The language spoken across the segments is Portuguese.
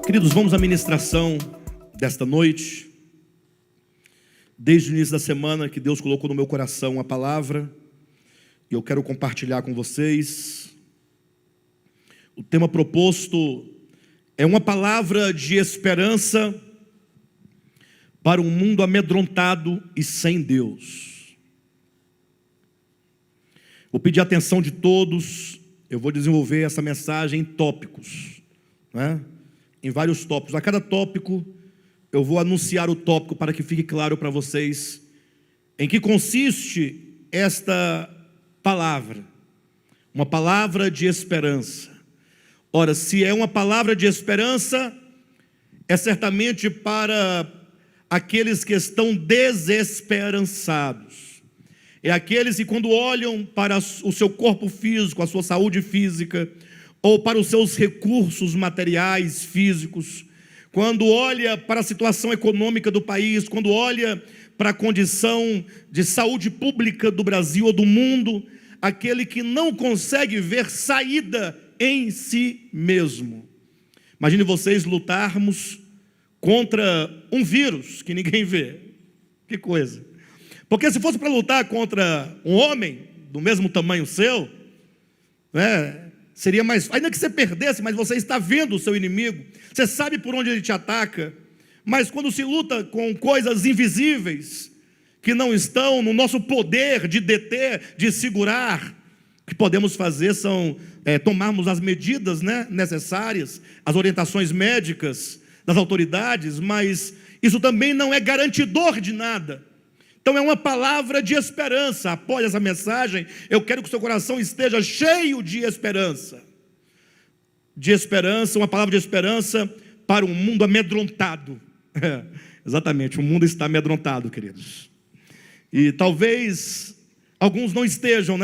Queridos, vamos à ministração desta noite. Desde o início da semana que Deus colocou no meu coração a palavra, e eu quero compartilhar com vocês. O tema proposto é uma palavra de esperança para um mundo amedrontado e sem Deus. Vou pedir a atenção de todos. Eu vou desenvolver essa mensagem em tópicos, né? Em vários tópicos. A cada tópico eu vou anunciar o tópico para que fique claro para vocês em que consiste esta palavra. Uma palavra de esperança. Ora, se é uma palavra de esperança, é certamente para aqueles que estão desesperançados. É aqueles que, quando olham para o seu corpo físico, a sua saúde física, ou para os seus recursos materiais físicos, quando olha para a situação econômica do país, quando olha para a condição de saúde pública do Brasil ou do mundo, aquele que não consegue ver saída em si mesmo. Imagine vocês lutarmos contra um vírus que ninguém vê. Que coisa. Porque se fosse para lutar contra um homem do mesmo tamanho seu, seria mais, ainda que você perdesse, mas você está vendo o seu inimigo, você sabe por onde ele te ataca. Mas quando se luta com coisas invisíveis, que não estão no nosso poder de deter, de segurar, o que podemos fazer são tomarmos as medidas, necessárias, as orientações médicas das autoridades, mas isso também não é garantidor de nada. Então é uma palavra de esperança. Após essa mensagem, eu quero que o seu coração esteja cheio de esperança. De esperança, uma palavra de esperança para um mundo amedrontado. Exatamente, o mundo está amedrontado, queridos. E talvez alguns não estejam,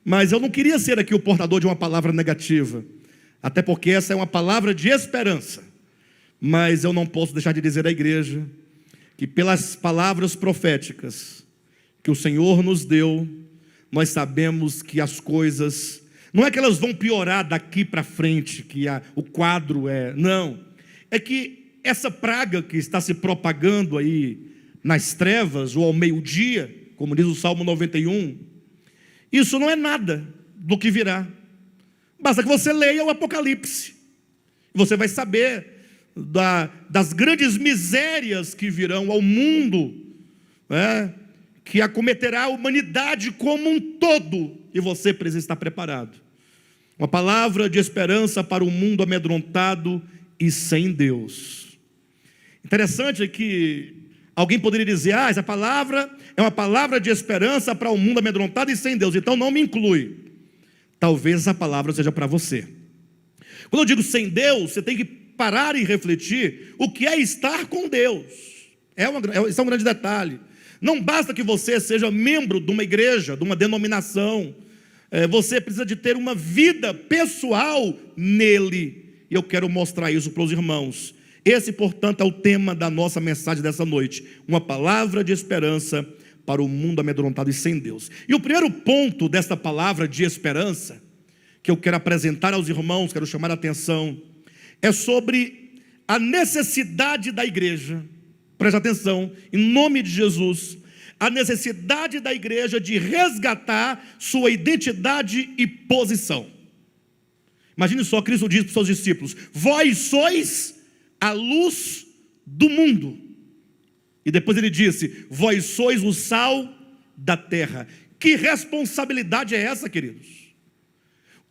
Mas eu não queria ser aqui o portador de uma palavra negativa. Até porque essa é uma palavra de esperança. Mas eu não posso deixar de dizer à igreja que pelas palavras proféticas que o Senhor nos deu, nós sabemos que as coisas, não é que elas vão piorar daqui para frente, o quadro não, é que essa praga que está se propagando aí nas trevas, ou ao meio-dia, como diz o Salmo 91, isso não é nada do que virá. Basta que você leia o Apocalipse, você vai saber das grandes misérias que virão ao mundo, que acometerá a humanidade como um todo, e você precisa estar preparado. Uma palavra de esperança para um mundo amedrontado e sem Deus. Interessante é que alguém poderia dizer, essa palavra é uma palavra de esperança para um mundo amedrontado e sem Deus, então não me inclui. Talvez essa palavra seja para você. Quando eu digo sem Deus, você tem que parar e refletir o que é estar com Deus. Esse é um grande detalhe. Não basta que você seja membro de uma igreja, de uma denominação. Você precisa de ter uma vida pessoal nele. E eu quero mostrar isso para os irmãos. Esse, portanto, é o tema da nossa mensagem dessa noite. Uma palavra de esperança para o mundo amedrontado e sem Deus. E o primeiro ponto desta palavra de esperança, que eu quero apresentar aos irmãos, quero chamar a atenção, é sobre a necessidade da igreja. Preste atenção, em nome de Jesus, a necessidade da igreja de resgatar sua identidade e posição. Imagine só, Cristo diz para os seus discípulos: vós sois a luz do mundo. E depois ele disse: vós sois o sal da terra. Que responsabilidade é essa, queridos?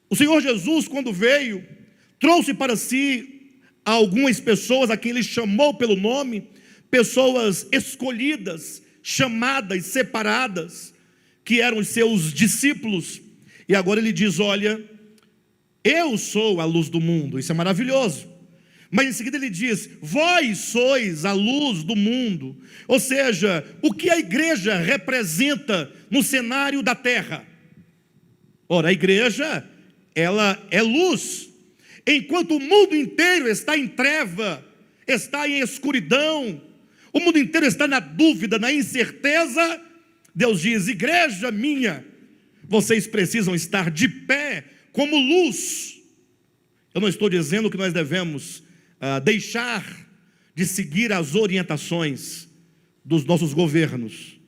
O Senhor Jesus, quando veio, trouxe para si algumas pessoas a quem ele chamou pelo nome, pessoas escolhidas, chamadas, separadas, que eram os seus discípulos. E agora ele diz: olha, eu sou a luz do mundo. Isso é maravilhoso. Mas em seguida ele diz: vós sois a luz do mundo. Ou seja, o que a igreja representa no cenário da terra? Ora, a igreja, ela é luz. Enquanto o mundo inteiro está em treva, está em escuridão, o mundo inteiro está na dúvida, na incerteza, Deus diz: igreja minha, vocês precisam estar de pé como luz. Eu não estou dizendo que nós devemos deixar de seguir as orientações dos nossos governos.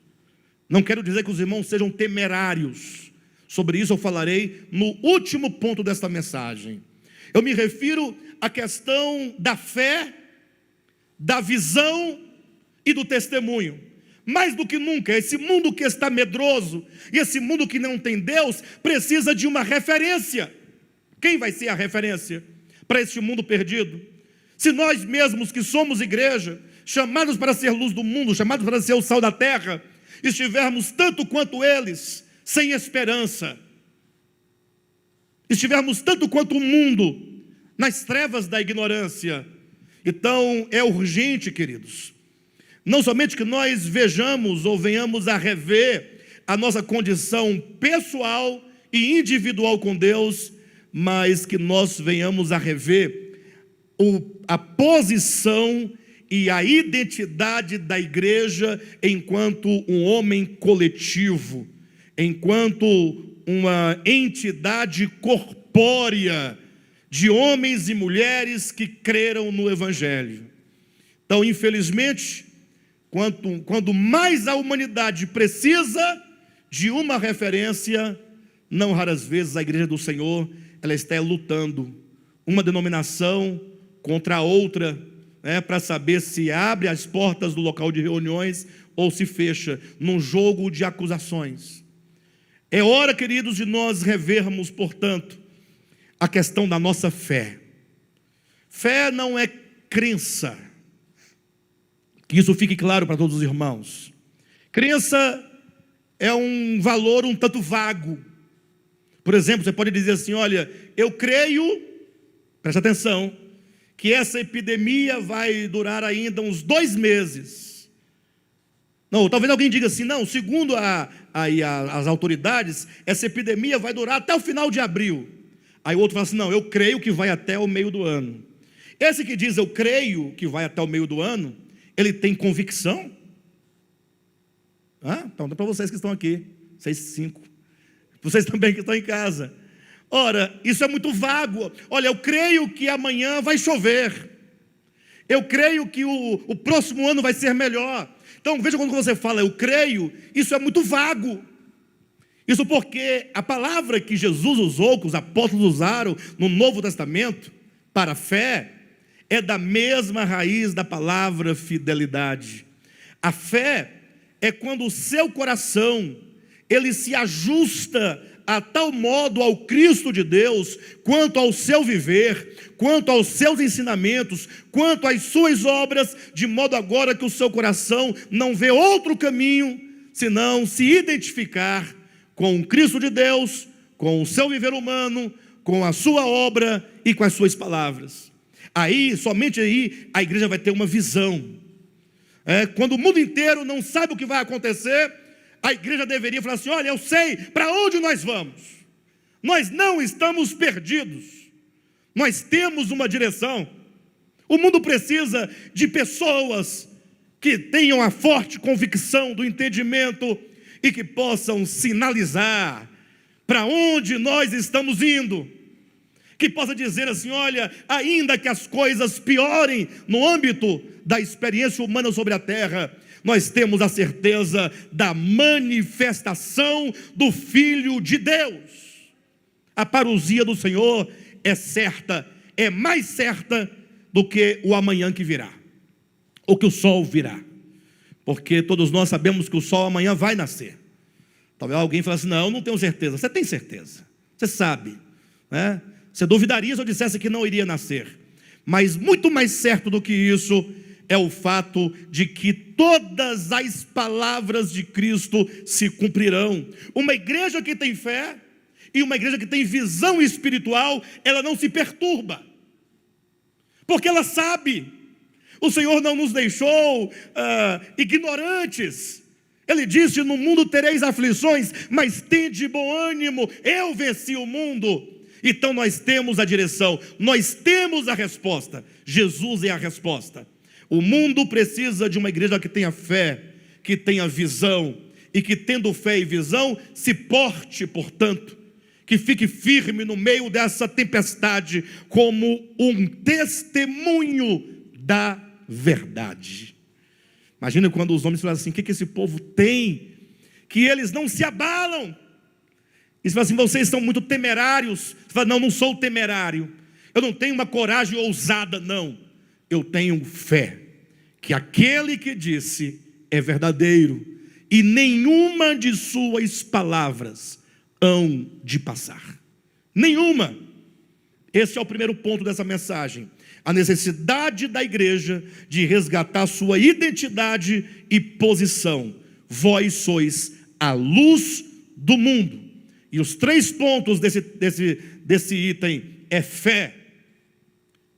Não quero dizer que os irmãos sejam temerários. Sobre isso eu falarei no último ponto desta mensagem. Eu me refiro à questão da fé, da visão e do testemunho. Mais do que nunca, esse mundo que está medroso e esse mundo que não tem Deus precisa de uma referência. Quem vai ser a referência para este mundo perdido? Se nós mesmos que somos igreja, chamados para ser luz do mundo, chamados para ser o sal da terra, estivermos tanto quanto eles, sem esperança, estivermos tanto quanto o mundo, nas trevas da ignorância, então é urgente, queridos, não somente que nós vejamos ou venhamos a rever a nossa condição pessoal e individual com Deus, mas que nós venhamos a rever a posição e a identidade da igreja enquanto um homem coletivo, enquanto uma entidade corpórea de homens e mulheres que creram no Evangelho. Então, infelizmente, quando mais a humanidade precisa de uma referência, não raras vezes a igreja do Senhor, ela está lutando, uma denominação contra a outra, para saber se abre as portas do local de reuniões ou se fecha, num jogo de acusações. É hora, queridos, de nós revermos, portanto, a questão da nossa fé. Fé não é crença, que isso fique claro para todos os irmãos. Crença é um valor um tanto vago. Por exemplo, você pode dizer assim: olha, eu creio, presta atenção, que essa epidemia vai durar ainda uns 2 meses. Não, talvez alguém diga assim: não, segundo as autoridades, essa epidemia vai durar até o final de abril. Aí o outro fala assim: não, eu creio que vai até o meio do ano. Esse que diz eu creio que vai até o meio do ano, ele tem convicção? Então, para vocês que estão aqui, 6, 5, vocês também que estão em casa. Ora, isso é muito vago. Olha, eu creio que amanhã vai chover. Eu creio que o próximo ano vai ser melhor. Então, veja quando você fala eu creio, isso é muito vago. Isso porque a palavra que Jesus usou, que os apóstolos usaram no Novo Testamento, para a fé, é da mesma raiz da palavra fidelidade. A fé é quando o seu coração, ele se ajusta a tal modo ao Cristo de Deus, quanto ao seu viver, quanto aos seus ensinamentos, quanto às suas obras, de modo agora que o seu coração não vê outro caminho, senão se identificar com o Cristo de Deus, com o seu viver humano, com a sua obra e com as suas palavras. Aí, somente aí, a igreja vai ter uma visão. Quando o mundo inteiro não sabe o que vai acontecer, a igreja deveria falar assim: olha, eu sei para onde nós vamos. Nós não estamos perdidos. Nós temos uma direção. O mundo precisa de pessoas que tenham a forte convicção do entendimento e que possam sinalizar para onde nós estamos indo. Que possa dizer assim: olha, ainda que as coisas piorem no âmbito da experiência humana sobre a terra, nós temos a certeza da manifestação do Filho de Deus. A parousia do Senhor é certa, é mais certa do que o amanhã que virá, ou que o sol virá, porque todos nós sabemos que o sol amanhã vai nascer. Talvez alguém fale assim: não, eu não tenho certeza. Você tem certeza, você sabe, né? Você duvidaria se eu dissesse que não iria nascer. Mas muito mais certo do que isso é o fato de que todas as palavras de Cristo se cumprirão. Uma igreja que tem fé e uma igreja que tem visão espiritual, ela não se perturba, porque ela sabe. O Senhor não nos deixou ignorantes. Ele disse: no mundo tereis aflições, mas tende bom ânimo, eu venci o mundo. Então nós temos a direção, nós temos a resposta. Jesus é a resposta. O mundo precisa de uma igreja que tenha fé, que tenha visão, e que tendo fé e visão, se porte, portanto, que fique firme no meio dessa tempestade, como um testemunho da verdade. Imagina quando os homens falam assim: o que esse povo tem? Que eles não se abalam. Eles falam assim: vocês são muito temerários. Você fala: não, não sou temerário. Eu não tenho uma coragem ousada, não. Eu tenho fé que aquele que disse é verdadeiro, e nenhuma de suas palavras hão de passar. Nenhuma. Esse é o primeiro ponto dessa mensagem. A necessidade da igreja de resgatar sua identidade e posição. Vós sois a luz do mundo. E os 3 pontos desse item é fé,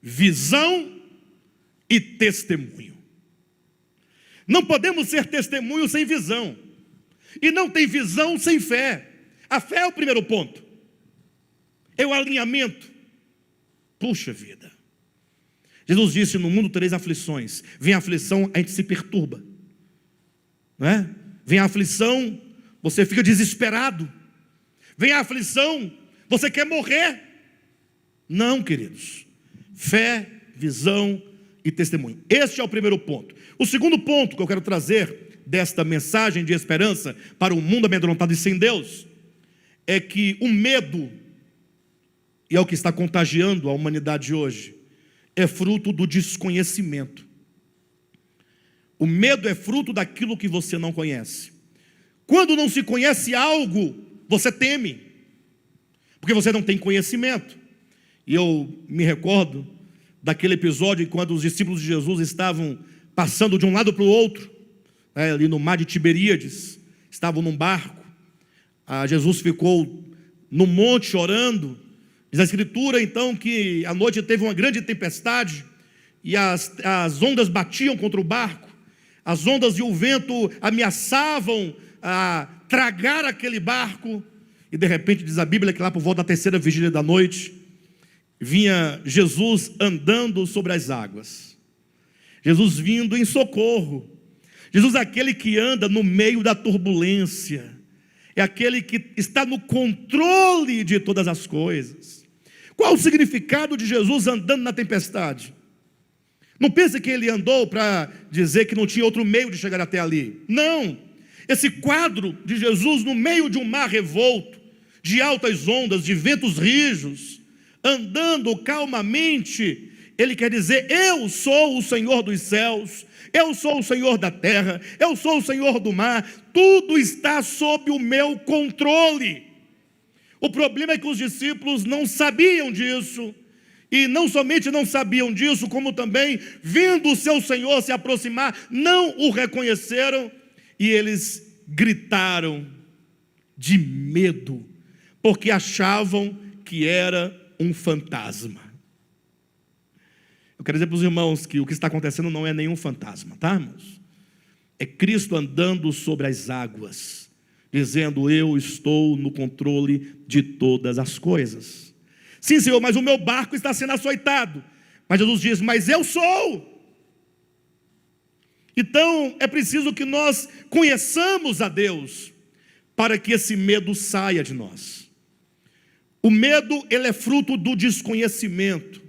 visão e testemunho. Não podemos ser testemunho sem visão, e não tem visão sem fé. A fé é o primeiro ponto, é o alinhamento. Puxa vida, Jesus disse: no mundo tereis aflições. Vem a aflição, a gente se perturba, não é? Vem a aflição, você fica desesperado. Vem a aflição, você quer morrer. Não, queridos. Fé, visão e testemunho. Este é o primeiro ponto. O segundo ponto que eu quero trazer desta mensagem de esperança para um mundo amedrontado e sem Deus é que o medo, e é o que está contagiando a humanidade hoje, é fruto do desconhecimento. O medo é fruto daquilo que você não conhece. Quando não se conhece algo, você teme, porque você não tem conhecimento. E eu me recordo daquele episódio quando os discípulos de Jesus estavam passando de um lado para o outro, ali no mar de Tiberíades, estavam num barco. Jesus ficou no monte orando. Diz a Escritura então que à noite teve uma grande tempestade, e as ondas batiam contra o barco, as ondas e o vento ameaçavam a tragar aquele barco, e de repente diz a Bíblia que lá por volta da 3ª vigília da noite, vinha Jesus andando sobre as águas, Jesus vindo em socorro. Jesus é aquele que anda no meio da turbulência, é aquele que está no controle de todas as coisas. Qual o significado de Jesus andando na tempestade? Não pense que ele andou para dizer que não tinha outro meio de chegar até ali. Não, esse quadro de Jesus no meio de um mar revolto, de altas ondas, de ventos rijos, andando calmamente, ele quer dizer: eu sou o Senhor dos céus, eu sou o Senhor da terra, eu sou o Senhor do mar, tudo está sob o meu controle. O problema é que os discípulos não sabiam disso, e não somente não sabiam disso, como também, vendo o seu Senhor se aproximar, não o reconheceram, e eles gritaram de medo, porque achavam que era um fantasma. Eu quero dizer para os irmãos que o que está acontecendo não é nenhum fantasma, tá, irmãos? É Cristo andando sobre as águas, dizendo: eu estou no controle de todas as coisas. Sim, Senhor, mas o meu barco está sendo açoitado. Mas Jesus diz: mas eu sou. Então é preciso que nós conheçamos a Deus, para que esse medo saia de nós. O medo, ele é fruto do desconhecimento.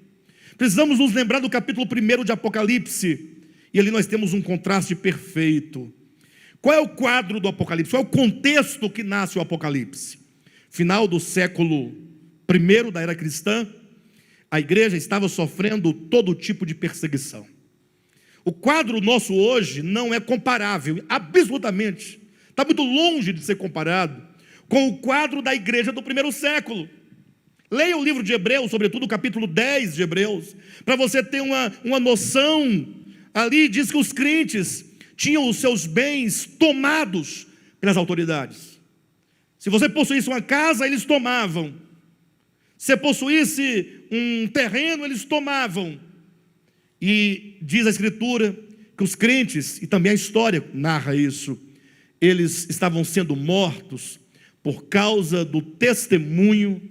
Precisamos nos lembrar do capítulo 1 de Apocalipse, e ali nós temos um contraste perfeito. Qual é o quadro do Apocalipse? Qual é o contexto que nasce o Apocalipse? Final do século I da era cristã, a igreja estava sofrendo todo tipo de perseguição. O quadro nosso hoje não é comparável, absolutamente, está muito longe de ser comparado com o quadro da igreja do primeiro século. Leia o livro de Hebreus, sobretudo o capítulo 10 de Hebreus, para você ter uma noção. Ali diz que os crentes tinham os seus bens tomados pelas autoridades. Se você possuísse uma casa, eles tomavam. Se possuísse um terreno, eles tomavam. E diz a Escritura que os crentes, e também a história narra isso, eles estavam sendo mortos por causa do testemunho,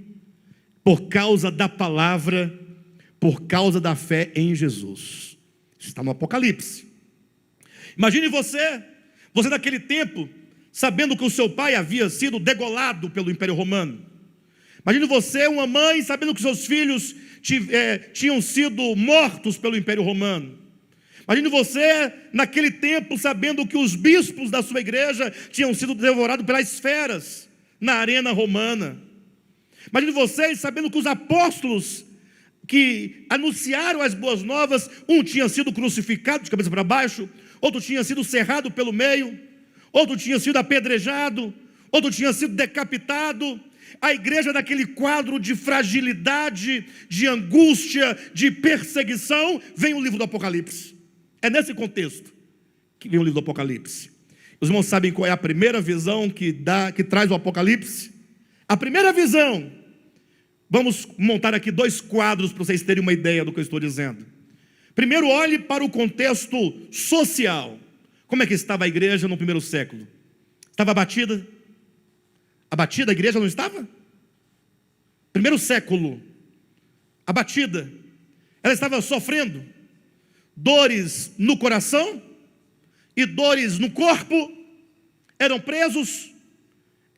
por causa da palavra, por causa da fé em Jesus. Isso está no Apocalipse. Imagine você naquele tempo, sabendo que o seu pai havia sido degolado pelo Império Romano. Imagine você, uma mãe, sabendo que seus filhos tinham sido mortos pelo Império Romano. Imagine você, naquele tempo, sabendo que os bispos da sua igreja tinham sido devorados pelas feras na arena romana. Imagine vocês sabendo que os apóstolos que anunciaram as boas novas, um tinha sido crucificado de cabeça para baixo, outro tinha sido cerrado pelo meio, outro tinha sido apedrejado, outro tinha sido decapitado. A igreja daquele quadro de fragilidade, de angústia, de perseguição, vem o livro do Apocalipse. É nesse contexto que vem o livro do Apocalipse. Os irmãos sabem qual é a primeira visão que traz o Apocalipse? A primeira visão, vamos montar aqui 2 quadros para vocês terem uma ideia do que eu estou dizendo. Primeiro, olhe para o contexto social. Como é que estava a igreja no primeiro século? Estava abatida? Abatida a igreja não estava? Primeiro século, abatida. Ela estava sofrendo dores no coração e dores no corpo. Eram presos,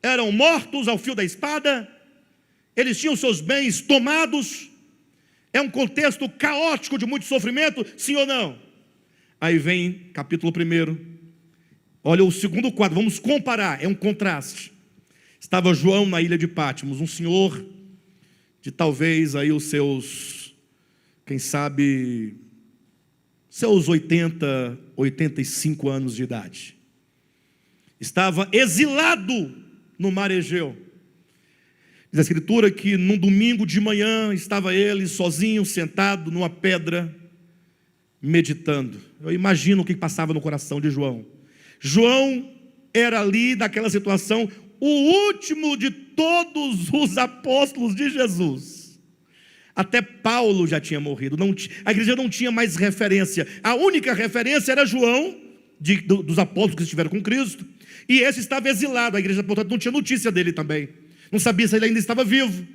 eram mortos ao fio da espada, eles tinham seus bens tomados. É um contexto caótico de muito sofrimento, sim ou não? Aí vem capítulo 1. Olha o segundo quadro, vamos comparar, é um contraste. Estava João na ilha de Patmos, um senhor de talvez aí os seus, quem sabe, seus 80, 85 anos de idade. Estava exilado no mar Egeu. Diz a Escritura que num domingo de manhã estava ele sozinho, sentado numa pedra, meditando. Eu imagino o que passava no coração de João. João era ali, naquela situação, o último de todos os apóstolos de Jesus. Até Paulo já tinha morrido. A igreja não tinha mais referência. A única referência era João, dos apóstolos que estiveram com Cristo. E esse estava exilado. A igreja, portanto, não tinha notícia dele também. Não sabia se ele ainda estava vivo.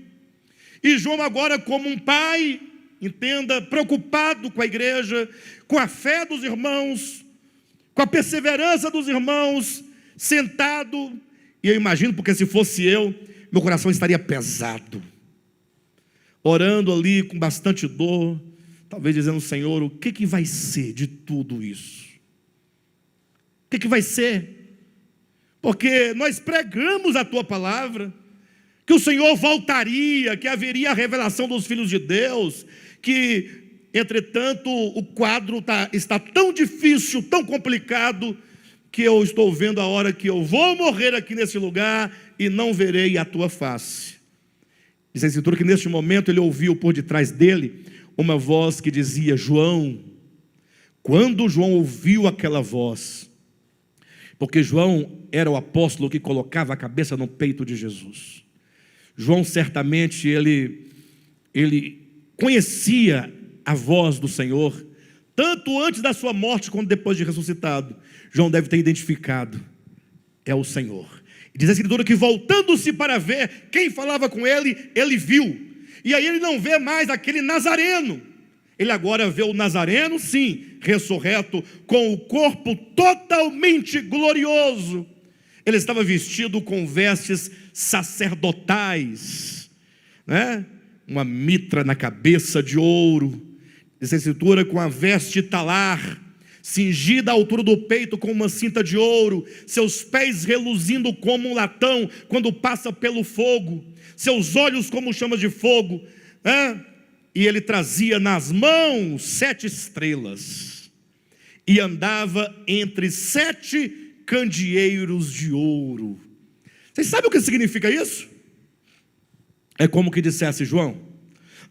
E João agora, como um pai, entenda, preocupado com a igreja, com a fé dos irmãos, com a perseverança dos irmãos, sentado. E eu imagino, porque se fosse eu, meu coração estaria pesado, orando ali com bastante dor, talvez dizendo: Senhor, o que vai ser de tudo isso? O que vai ser? Porque nós pregamos a Tua palavra, que o Senhor voltaria, que haveria a revelação dos filhos de Deus, que, entretanto, o quadro está tão difícil, tão complicado, que eu estou vendo a hora que eu vou morrer aqui nesse lugar e não verei a Tua face. Diz a Escritura que neste momento ele ouviu por detrás dele uma voz que dizia: João. Quando João ouviu aquela voz, porque João era o apóstolo que colocava a cabeça no peito de Jesus. João certamente ele conhecia a voz do Senhor, tanto antes da sua morte quanto depois de ressuscitado. João deve ter identificado: é o Senhor. E diz a Escritura que, voltando-se para ver quem falava com ele, ele viu. E aí ele não vê mais aquele Nazareno. Ele agora vê o Nazareno, sim, ressurreto, com o corpo totalmente glorioso. Ele estava vestido com vestes sacerdotais, né? Uma mitra na cabeça de ouro. Diz a Escritura, com a veste talar, cingida à altura do peito com uma cinta de ouro, seus pés reluzindo como um latão quando passa pelo fogo, seus olhos como chamas de fogo, né? E ele trazia nas mãos 7 estrelas, e andava entre 7 candeeiros de ouro. Vocês sabem o que significa isso? É como que dissesse João: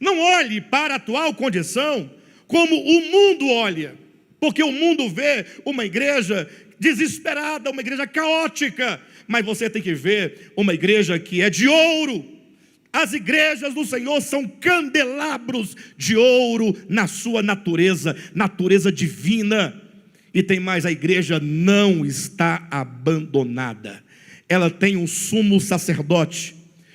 não olhe para a atual condição como o mundo olha, porque o mundo vê uma igreja desesperada, uma igreja caótica, mas você tem que ver uma igreja que é de ouro. As igrejas do Senhor são candelabros de ouro na sua natureza divina. E tem mais, a igreja não está abandonada. Ela tem um sumo sacerdote.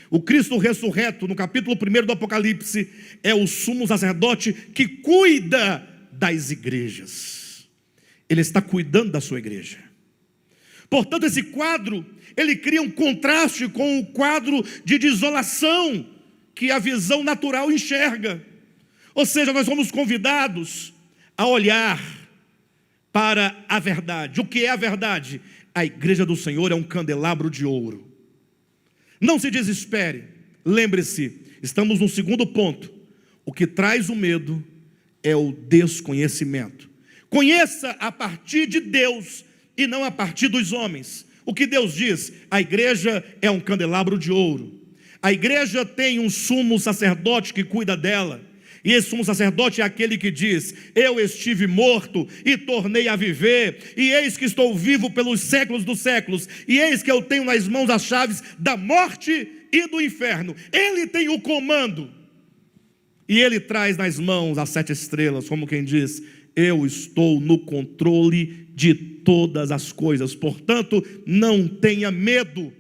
O Cristo ressurreto, no capítulo 1 do Apocalipse, é o sumo sacerdote que cuida das igrejas. Ele está cuidando da sua igreja. Portanto, esse quadro, ele cria um contraste com o quadro de desolação que a visão natural enxerga. Ou seja, nós somos convidados a olhar para a verdade. O que é a verdade? A igreja do Senhor é um candelabro de ouro. Não se desespere, lembre-se, estamos no segundo ponto. O que traz o medo é o desconhecimento. Conheça a partir de Deus e não a partir dos homens. O que Deus diz? A igreja é um candelabro de ouro. A igreja tem um sumo sacerdote que cuida dela. E esse sumo sacerdote é aquele que diz: eu estive morto e tornei a viver, e eis que estou vivo pelos séculos dos séculos, e eis que eu tenho nas mãos as chaves da morte e do inferno. Ele tem o comando, e ele traz nas mãos as 7 estrelas, como quem diz: eu estou no controle de todas as coisas. Portanto, não tenha medo,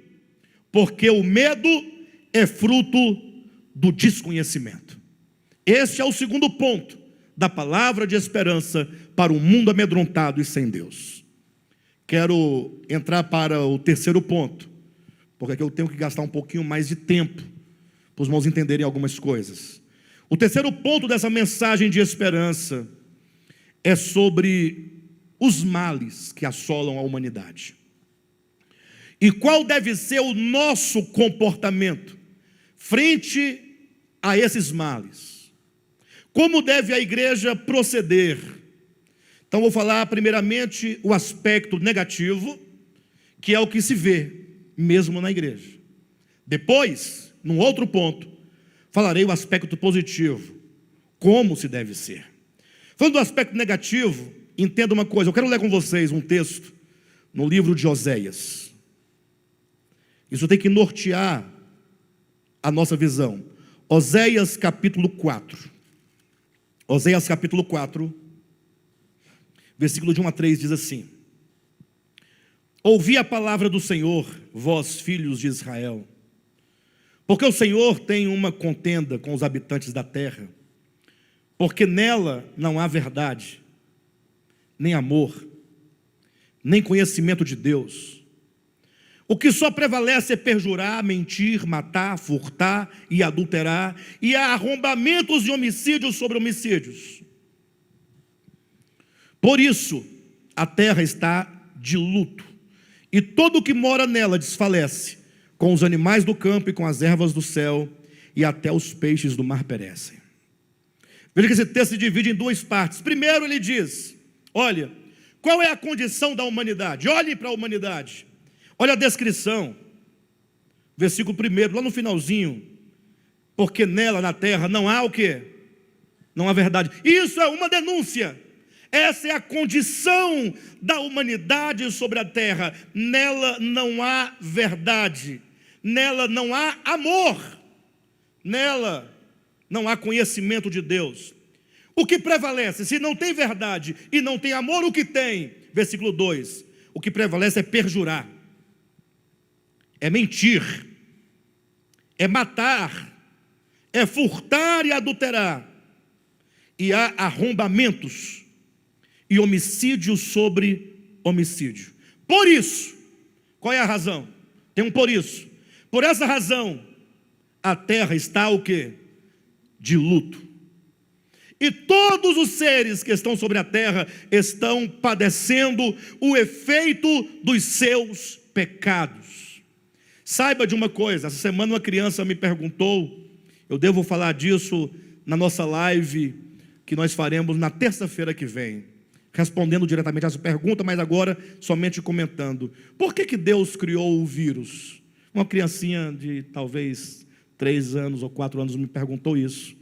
porque o medo é fruto do desconhecimento. Este é o segundo ponto da palavra de esperança para um mundo amedrontado e sem Deus. Quero entrar para o terceiro ponto, porque aqui eu tenho que gastar um pouquinho mais de tempo para os irmãos entenderem algumas coisas. O terceiro ponto dessa mensagem de esperança é sobre os males que assolam a humanidade. E qual deve ser o nosso comportamento frente a esses males? Como deve a igreja proceder? Então vou falar primeiramente o aspecto negativo, que é o que se vê mesmo na igreja. Depois, num outro ponto, falarei o aspecto positivo, como se deve ser. Falando do aspecto negativo, entenda uma coisa, eu quero ler com vocês um texto no livro de Oséias. Isso tem que nortear a nossa visão. Oséias capítulo 4. Oséias capítulo 4, versículo de 1 a 3 diz assim: ouvi a palavra do Senhor, vós filhos de Israel, porque o Senhor tem uma contenda com os habitantes da terra, porque nela não há verdade, nem amor, nem conhecimento de Deus. O que só prevalece é perjurar, mentir, matar, furtar e adulterar, e há arrombamentos e homicídios sobre homicídios. Por isso, a terra está de luto, e todo o que mora nela desfalece, com os animais do campo e com as ervas do céu, e até os peixes do mar perecem. Veja que esse texto se divide em 2 partes. Primeiro ele diz: olha, qual é a condição da humanidade? Olhe para a humanidade. Olha a descrição, versículo 1, lá no finalzinho: porque nela, na terra, não há o quê? Não há verdade. Isso é uma denúncia. Essa é a condição da humanidade sobre a terra. Nela não há verdade, nela não há amor, nela não há conhecimento de Deus. O que prevalece? Se não tem verdade e não tem amor, o que tem? Versículo 2: o que prevalece é perjurar, é mentir, é matar, é furtar e adulterar, e há arrombamentos e homicídio sobre homicídio. Por isso, qual é a razão? Tem um por isso. Por essa razão, a terra está o quê? De luto. E todos os seres que estão sobre a terra estão padecendo o efeito dos seus pecados. Saiba de uma coisa, essa semana uma criança me perguntou, eu devo falar disso na nossa live que nós faremos na terça-feira que vem, respondendo diretamente a essa pergunta, mas agora somente comentando: por que Deus criou o vírus? Uma criancinha de talvez 3 anos ou 4 anos me perguntou isso,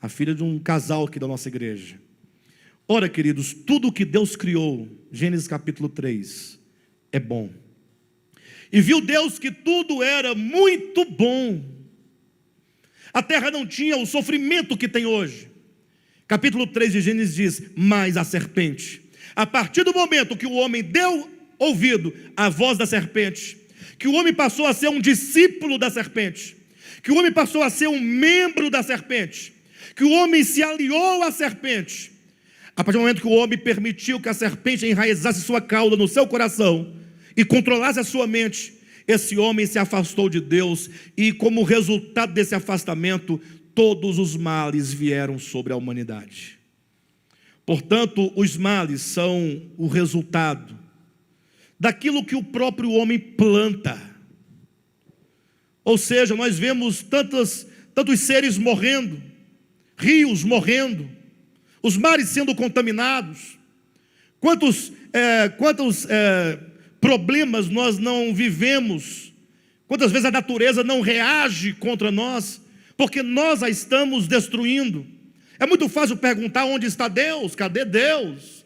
a filha de um casal aqui da nossa igreja. Ora, queridos, tudo que Deus criou, Gênesis capítulo 3, é bom. E viu Deus que tudo era muito bom. A terra não tinha o sofrimento que tem hoje. Capítulo 3 de Gênesis diz: mas a serpente, a partir do momento que o homem deu ouvido à voz da serpente, que o homem passou a ser um discípulo da serpente, que o homem passou a ser um membro da serpente, que o homem se aliou à serpente, a partir do momento que o homem permitiu que a serpente enraizasse sua cauda no seu coração, e controlasse a sua mente, esse homem se afastou de Deus, e como resultado desse afastamento, todos os males vieram sobre a humanidade. Portanto, os males são o resultado daquilo que o próprio homem planta. Ou seja, nós vemos tantos seres morrendo, rios morrendo, os mares sendo contaminados. Quantos problemas nós não vivemos, quantas vezes a natureza não reage contra nós, porque nós a estamos destruindo. É muito fácil perguntar onde está Deus, cadê Deus?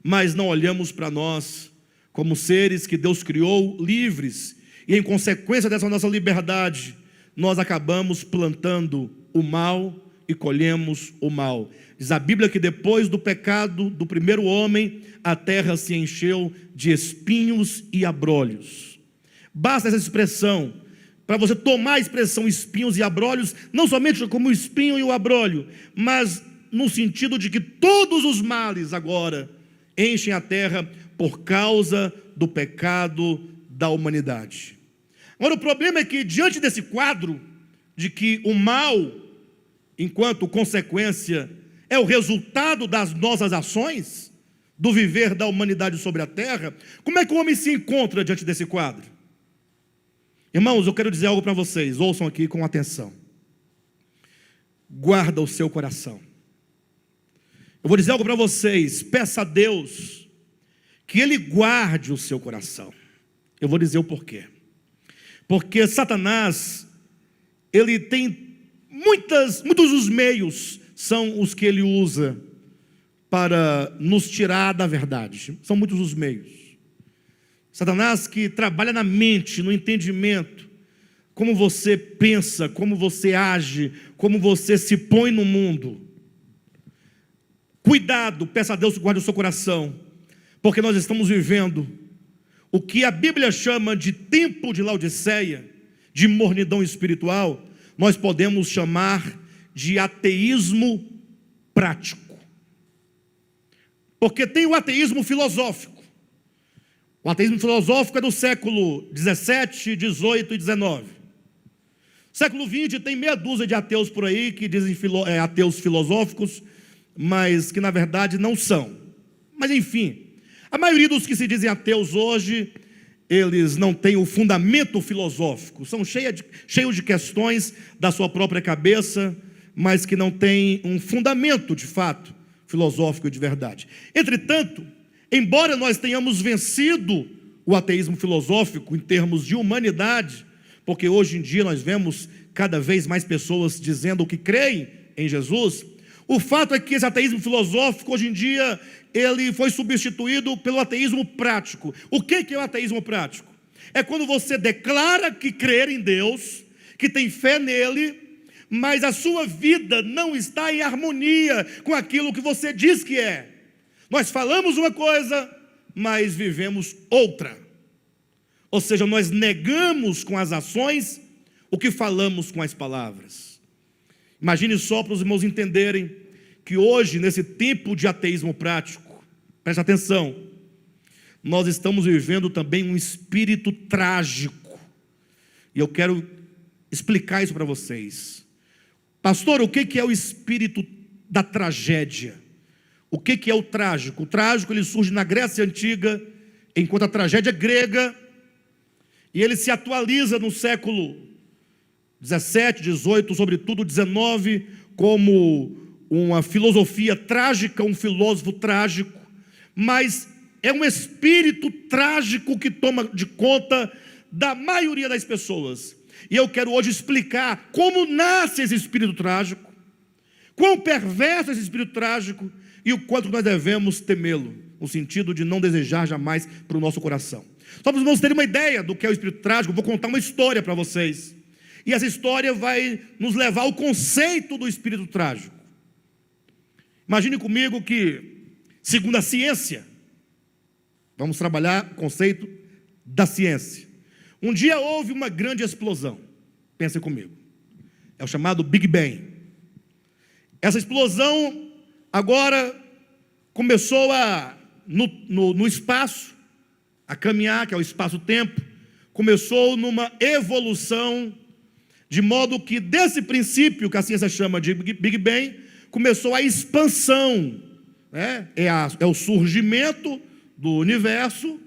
Mas não olhamos para nós como seres que Deus criou livres, e em consequência dessa nossa liberdade, nós acabamos plantando o mal e colhemos o mal. Diz a Bíblia que depois do pecado do primeiro homem, a terra se encheu de espinhos e abrolhos. Basta essa expressão, para você tomar a expressão espinhos e abrolhos, não somente como o espinho e o abrolho, mas no sentido de que todos os males agora enchem a terra por causa do pecado da humanidade. Agora, o problema é que, diante desse quadro, de que o mal, enquanto consequência, é o resultado das nossas ações, do viver da humanidade sobre a terra, como é que o homem se encontra diante desse quadro? Irmãos, eu quero dizer algo para vocês, ouçam aqui com atenção. Guarda o seu coração. Eu vou dizer algo para vocês, peça a Deus que Ele guarde o seu coração. Eu vou dizer o porquê. Porque Satanás, ele tem muitos dos meios são os que ele usa para nos tirar da verdade. São muitos os meios. Satanás que trabalha na mente, no entendimento, como você pensa, como você age, como você se põe no mundo. Cuidado, peça a Deus que guarde o seu coração, porque nós estamos vivendo o que a Bíblia chama de tempo de Laodiceia, de mornidão espiritual, nós podemos chamar de ateísmo prático. Porque tem o ateísmo filosófico. O ateísmo filosófico é do século 17, 18 e 19. Século 20 tem meia dúzia de ateus por aí que dizem ateus filosóficos, mas que na verdade não são. Mas enfim, a maioria dos que se dizem ateus hoje, eles não têm o fundamento filosófico, são cheios de questões da sua própria cabeça, mas que não têm um fundamento de fato filosófico de verdade. Entretanto, embora nós tenhamos vencido o ateísmo filosófico em termos de humanidade, porque hoje em dia nós vemos cada vez mais pessoas dizendo que creem em Jesus, o fato é que esse ateísmo filosófico, hoje em dia, ele foi substituído pelo ateísmo prático. O que é o ateísmo prático? É quando você declara que crê em Deus, que tem fé nele, mas a sua vida não está em harmonia com aquilo que você diz que é. Nós falamos uma coisa, mas vivemos outra. Ou seja, nós negamos com as ações o que falamos com as palavras. Imagine só para os irmãos entenderem que hoje, nesse tempo de ateísmo prático, preste atenção, nós estamos vivendo também um espírito trágico. E eu quero explicar isso para vocês. Pastor, o que é o espírito da tragédia? O que é o trágico? O trágico ele surge na Grécia Antiga, enquanto a tragédia grega, e ele se atualiza no século 17, 18, sobretudo 19, como uma filosofia trágica, um filósofo trágico, mas é um espírito trágico que toma de conta da maioria das pessoas. E eu quero hoje explicar como nasce esse espírito trágico, quão perverso é esse espírito trágico e o quanto nós devemos temê-lo, no sentido de não desejar jamais para o nosso coração. Só para os irmãos terem uma ideia do que é o espírito trágico, eu vou contar uma história para vocês. E essa história vai nos levar ao conceito do espírito trágico. Imagine comigo que, segundo a ciência, vamos trabalhar o conceito da ciência. Um dia houve uma grande explosão. Pensem comigo. É o chamado Big Bang. Essa explosão agora começou no espaço a caminhar, que é o espaço-tempo, começou numa evolução, de modo que desse princípio, que a ciência chama de Big Bang, começou a expansão, né? É o surgimento do universo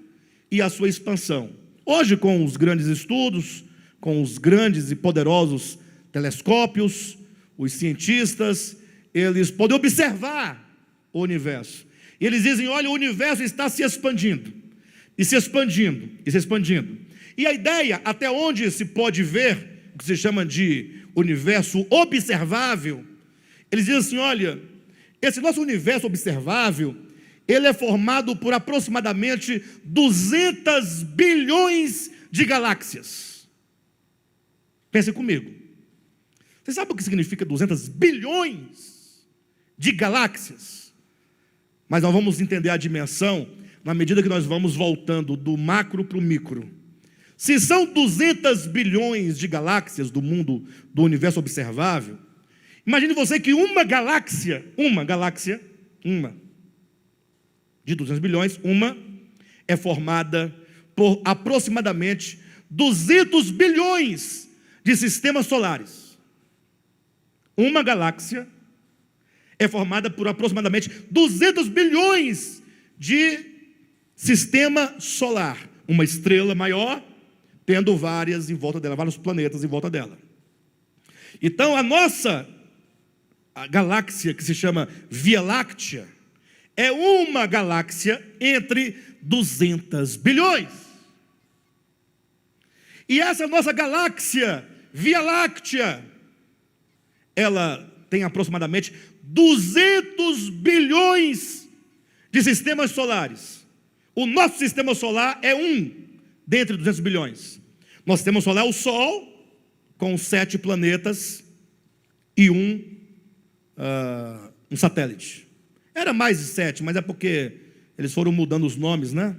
e a sua expansão. Hoje, com os grandes estudos, com os grandes e poderosos telescópios, os cientistas, eles podem observar o universo. E eles dizem, olha, o universo está se expandindo, e se expandindo, e se expandindo. E a ideia, até onde se pode ver, o que se chama de universo observável, eles dizem assim, olha, esse nosso universo observável, ele é formado por aproximadamente 200 bilhões de galáxias. Pense comigo. Você sabe o que significa 200 bilhões de galáxias? Mas nós vamos entender a dimensão na medida que nós vamos voltando do macro para o micro. Se são 200 bilhões de galáxias do mundo, do universo observável, imagine você que uma galáxia de 200 bilhões, uma é formada por aproximadamente 200 bilhões de sistemas solares. Uma galáxia é formada por aproximadamente 200 bilhões de sistema solar. Uma estrela maior, tendo várias em volta dela, vários planetas em volta dela. Então, a galáxia que se chama Via Láctea, é uma galáxia entre 200 bilhões. E essa nossa galáxia, Via Láctea, ela tem aproximadamente 200 bilhões de sistemas solares. O nosso sistema solar é um dentre 200 bilhões. Nosso sistema solar é o Sol, com 7 planetas e um satélite. Era mais de 7, mas é porque eles foram mudando os nomes, né?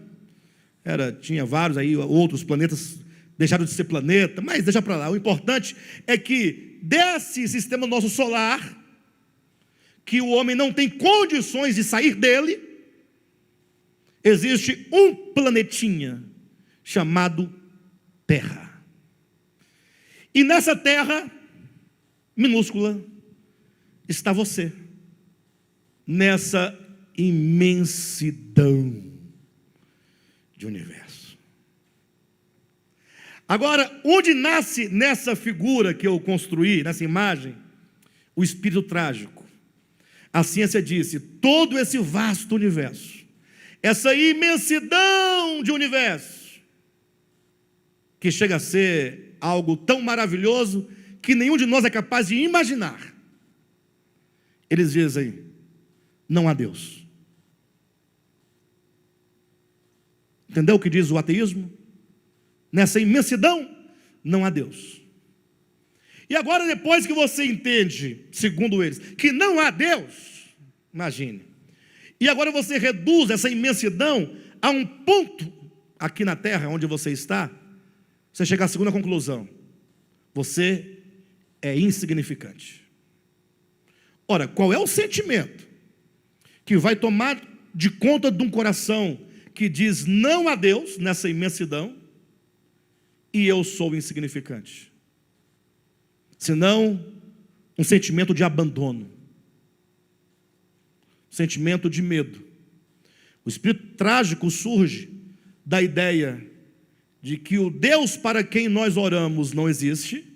Tinha vários aí, outros planetas deixaram de ser planeta, mas deixa para lá. O importante é que desse sistema nosso solar, que o homem não tem condições de sair dele, existe um planetinha chamado Terra. E nessa Terra minúscula está você, nessa imensidão de universo. Agora, onde nasce nessa figura que eu construí, nessa imagem, o espírito trágico? A ciência disse, todo esse vasto universo, essa imensidão de universo, que chega a ser algo tão maravilhoso que nenhum de nós é capaz de imaginar. Eles dizem, não há Deus. Entendeu o que diz o ateísmo? Nessa imensidão, não há Deus. E agora, depois que você entende, segundo eles, que não há Deus, imagine, e agora você reduz essa imensidão a um ponto aqui na Terra, onde você está, você chega à segunda conclusão: você é insignificante. Ora, qual é o sentimento que vai tomar de conta de um coração que diz não a Deus nessa imensidão e eu sou insignificante? Senão um sentimento de abandono, um sentimento de medo. O espírito trágico surge da ideia de que o Deus para quem nós oramos não existe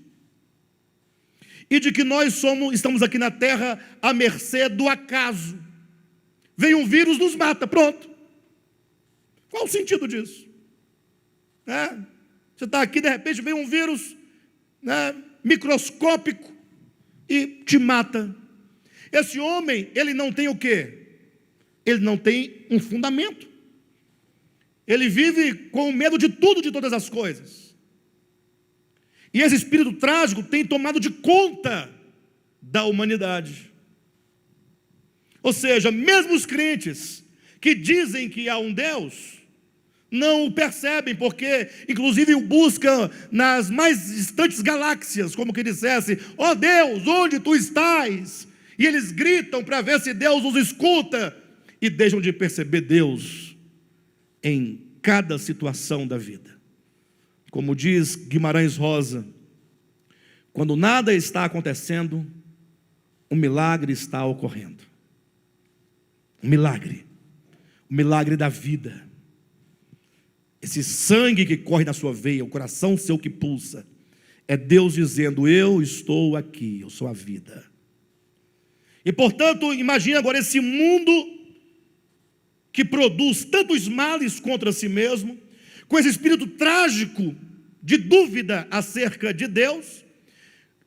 e de que nós estamos aqui na terra à mercê do acaso. Vem um vírus, nos mata, pronto. Qual o sentido disso? Você está aqui, de repente vem um vírus microscópico e te mata. Esse homem, ele não tem o quê? Ele não tem um fundamento. Ele vive com medo de tudo, de todas as coisas. E esse espírito trágico tem tomado de conta da humanidade. Ou seja, mesmo os crentes que dizem que há um Deus, não o percebem, porque inclusive o buscam nas mais distantes galáxias, como que dissesse, ó Deus, onde tu estás? E eles gritam para ver se Deus os escuta, e deixam de perceber Deus em cada situação da vida. Como diz Guimarães Rosa, quando nada está acontecendo, um milagre está ocorrendo. Um milagre. O milagre da vida. Esse sangue que corre na sua veia, o coração seu que pulsa, é Deus dizendo: eu estou aqui, eu sou a vida. E portanto, imagine agora esse mundo que produz tantos males contra si mesmo, com esse espírito trágico de dúvida acerca de Deus,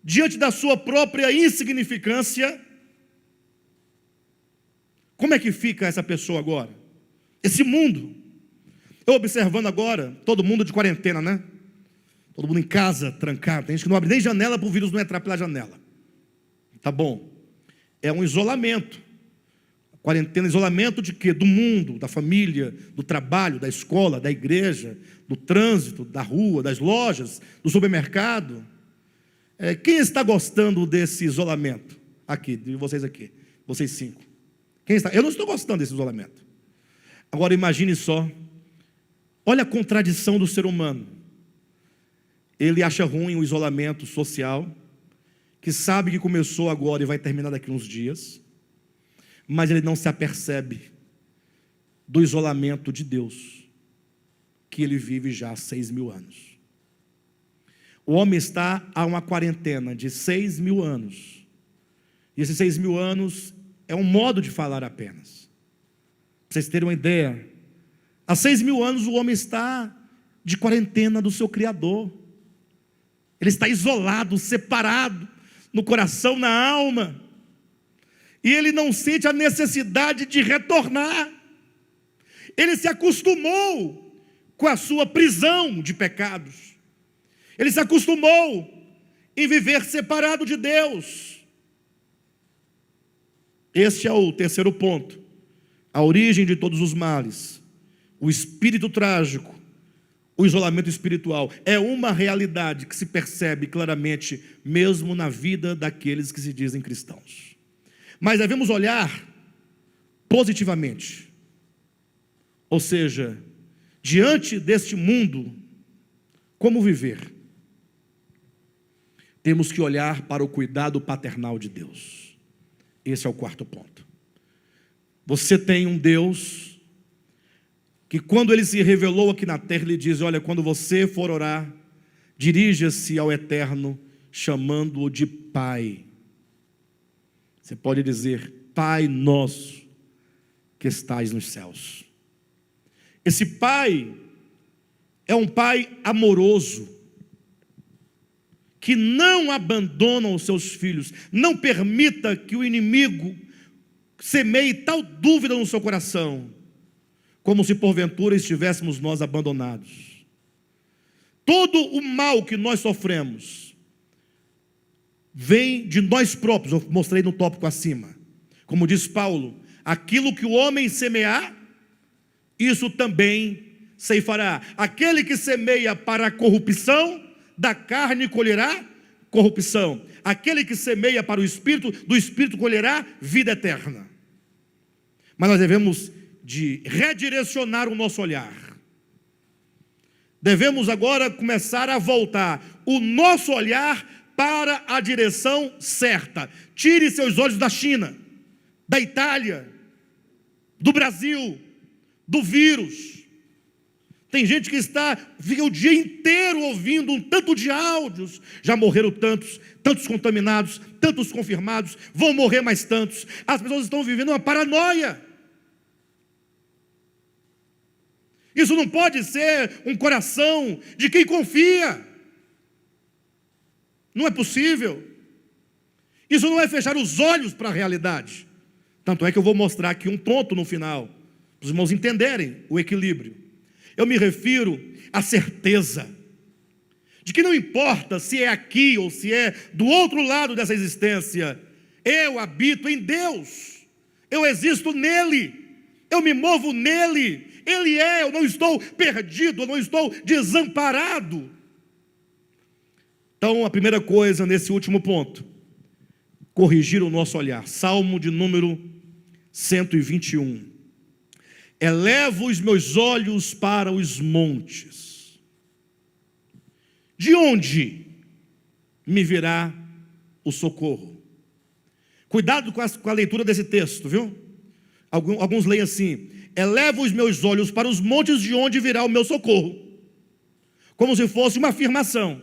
diante da sua própria insignificância. Como é que fica essa pessoa agora? Esse mundo. Eu observando agora, todo mundo de quarentena, né? Todo mundo em casa, trancado. Tem gente que não abre nem janela para o vírus não entrar pela janela. Tá bom. É um isolamento. Quarentena, isolamento de quê? Do mundo, da família, do trabalho, da escola, da igreja, do trânsito, da rua, das lojas, do supermercado. Quem está gostando desse isolamento? Aqui, de vocês aqui. Vocês 5. Quem está? Eu não estou gostando desse isolamento. Agora imagine só. Olha a contradição do ser humano. Ele acha ruim o isolamento social, que sabe que começou agora e vai terminar daqui uns dias, mas ele não se apercebe do isolamento de Deus, que ele vive já há 6.000 anos. O homem está a uma quarentena de 6.000 anos, e esses 6.000 anos é um modo de falar apenas. Para vocês terem uma ideia, há 6.000 anos o homem está de quarentena do seu Criador. Ele está isolado, separado, no coração, na alma. E ele não sente a necessidade de retornar. Ele se acostumou com a sua prisão de pecados. Ele se acostumou em viver separado de Deus. Este é o terceiro ponto. A origem de todos os males. O espírito trágico. O isolamento espiritual é uma realidade que se percebe claramente mesmo na vida daqueles que se dizem cristãos. Mas devemos olhar positivamente. Ou seja, diante deste mundo, como viver? Temos que olhar para o cuidado paternal de Deus. Esse é o quarto ponto. Você tem um Deus que quando Ele se revelou aqui na terra, Ele diz: olha, quando você for orar, dirija-se ao Eterno, chamando-o de Pai. Você pode dizer: Pai nosso, que estais nos céus. Esse Pai é um Pai amoroso, que não abandona os seus filhos. Não permita que o inimigo semeie tal dúvida no seu coração, como se porventura estivéssemos nós abandonados. Todo o mal que nós sofremos vem de nós próprios. Eu mostrei no tópico acima. Como diz Paulo: aquilo que o homem semear, isso também ceifará. Aquele que semeia para a corrupção, da carne colherá corrupção. Aquele que semeia para o Espírito, do Espírito colherá vida eterna. Mas nós devemos de redirecionar o nosso olhar. Devemos agora começar a voltar o nosso olhar para a direção certa. Tire seus olhos da China, da Itália, do Brasil, do vírus. Tem gente que fica o dia inteiro ouvindo um tanto de áudios. Já morreram tantos contaminados, tantos confirmados, vão morrer mais tantos. As pessoas estão vivendo uma paranoia. Isso não pode ser um coração de quem confia. Não é possível. Isso não é fechar os olhos para a realidade. Tanto é que eu vou mostrar aqui um ponto no final, para os irmãos entenderem o equilíbrio. Eu me refiro à certeza de que não importa se é aqui ou se é do outro lado dessa existência, eu habito em Deus, eu existo nele, eu me movo nele. Ele é, eu não estou perdido, eu não estou desamparado. Então, a primeira coisa nesse último ponto, corrigir o nosso olhar. Salmo de número 121. Elevo os meus olhos para os montes. De onde me virá o socorro? Cuidado com a leitura desse texto, viu? Alguns leem assim: elevo os meus olhos para os montes, de onde virá o meu socorro. Como se fosse uma afirmação.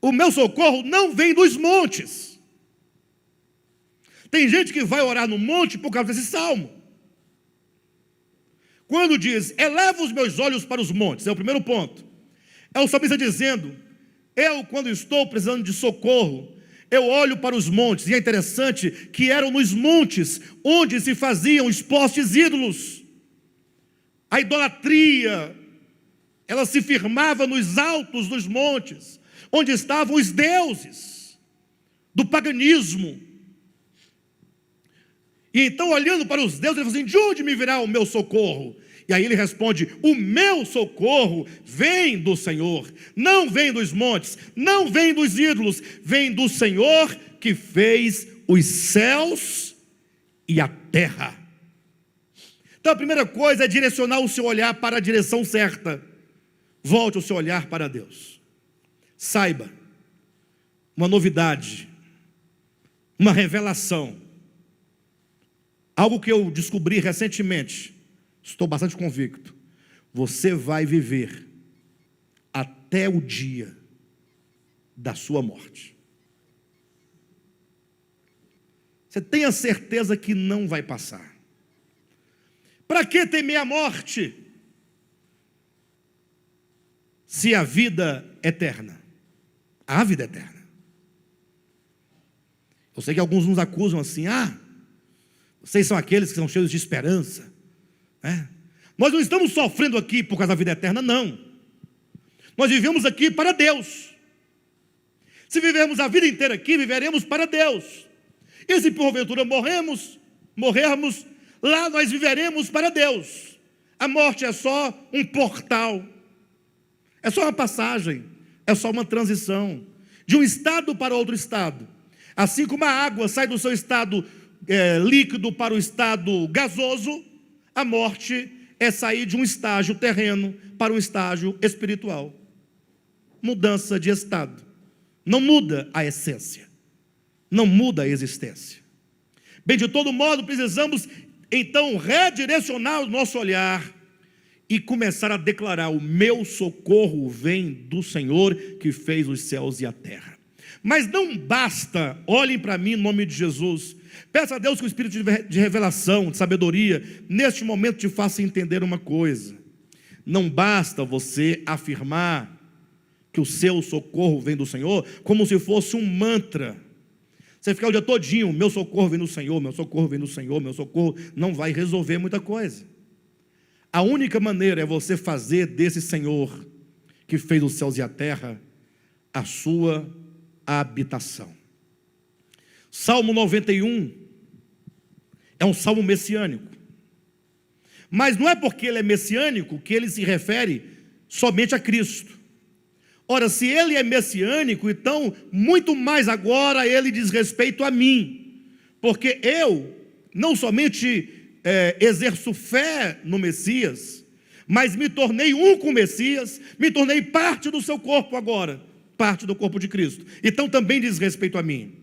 O meu socorro não vem dos montes. Tem gente que vai orar no monte por causa desse salmo. Quando diz, eleva os meus olhos para os montes, é o primeiro ponto. É o salmista dizendo, eu quando estou precisando de socorro, eu olho para os montes. E é interessante que eram nos montes onde se faziam os postes ídolos. A idolatria, ela se firmava nos altos dos montes, onde estavam os deuses do paganismo. E então, olhando para os deuses, ele fala assim, de onde me virá o meu socorro? E aí ele responde, o meu socorro vem do Senhor, não vem dos montes, não vem dos ídolos, vem do Senhor que fez os céus e a terra. Então a primeira coisa é direcionar o seu olhar para a direção certa. Volte o seu olhar para Deus. Saiba, uma novidade, uma revelação, algo que eu descobri recentemente, estou bastante convicto, você vai viver até o dia da sua morte. Você tem a certeza que não vai passar. Para que temer a morte, se a vida é eterna? A vida eterna. Eu sei que alguns nos acusam assim, vocês são aqueles que são cheios de esperança, né? Nós não estamos sofrendo aqui por causa da vida eterna, não. Nós vivemos aqui para Deus. Se vivermos a vida inteira aqui, viveremos para Deus. E se porventura morrermos, lá nós viveremos para Deus. A morte é só um portal, é só uma passagem, é só uma transição de um estado para outro estado. Assim como a água sai do seu estado líquido para o estado gasoso, a morte é sair de um estágio terreno para um estágio espiritual. Mudança de estado. Não muda a essência, não muda a existência. Bem, de todo modo, precisamos então redirecionar o nosso olhar e começar a declarar, o meu socorro vem do Senhor que fez os céus e a terra. Mas não basta, olhem para mim em nome de Jesus, peça a Deus que o Espírito de revelação, de sabedoria, neste momento te faça entender uma coisa. Não basta você afirmar que o seu socorro vem do Senhor, como se fosse um mantra. Você ficar o dia todinho, meu socorro vem do Senhor, meu socorro vem do Senhor, meu socorro, não vai resolver muita coisa. A única maneira é você fazer desse Senhor, que fez os céus e a terra, a sua habitação. Salmo 91 é um salmo messiânico. Mas não é porque ele é messiânico que ele se refere somente a Cristo. Ora, se ele é messiânico, então muito mais agora ele diz respeito a mim. Porque eu não somente exerço fé no Messias, mas me tornei um com o Messias, me tornei parte do seu corpo agora, parte do corpo de Cristo. Então também diz respeito a mim.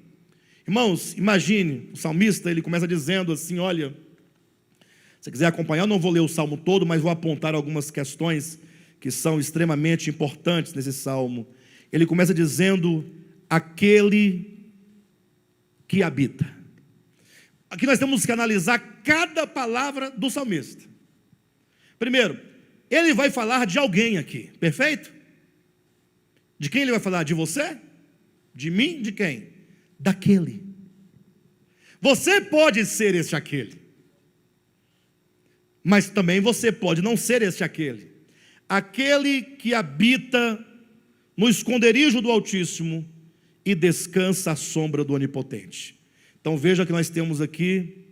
Irmãos, imagine, o salmista, ele começa dizendo assim, olha, se você quiser acompanhar, eu não vou ler o salmo todo, mas vou apontar algumas questões que são extremamente importantes nesse salmo. Ele começa dizendo, aquele que habita. Aqui nós temos que analisar cada palavra do salmista. Primeiro, ele vai falar de alguém aqui, perfeito? De quem ele vai falar? De você? De mim? De quem? Daquele. Você pode ser este aquele, mas também você pode não ser este aquele. Aquele que habita no esconderijo do Altíssimo e descansa à sombra do Onipotente. Então veja que nós temos aqui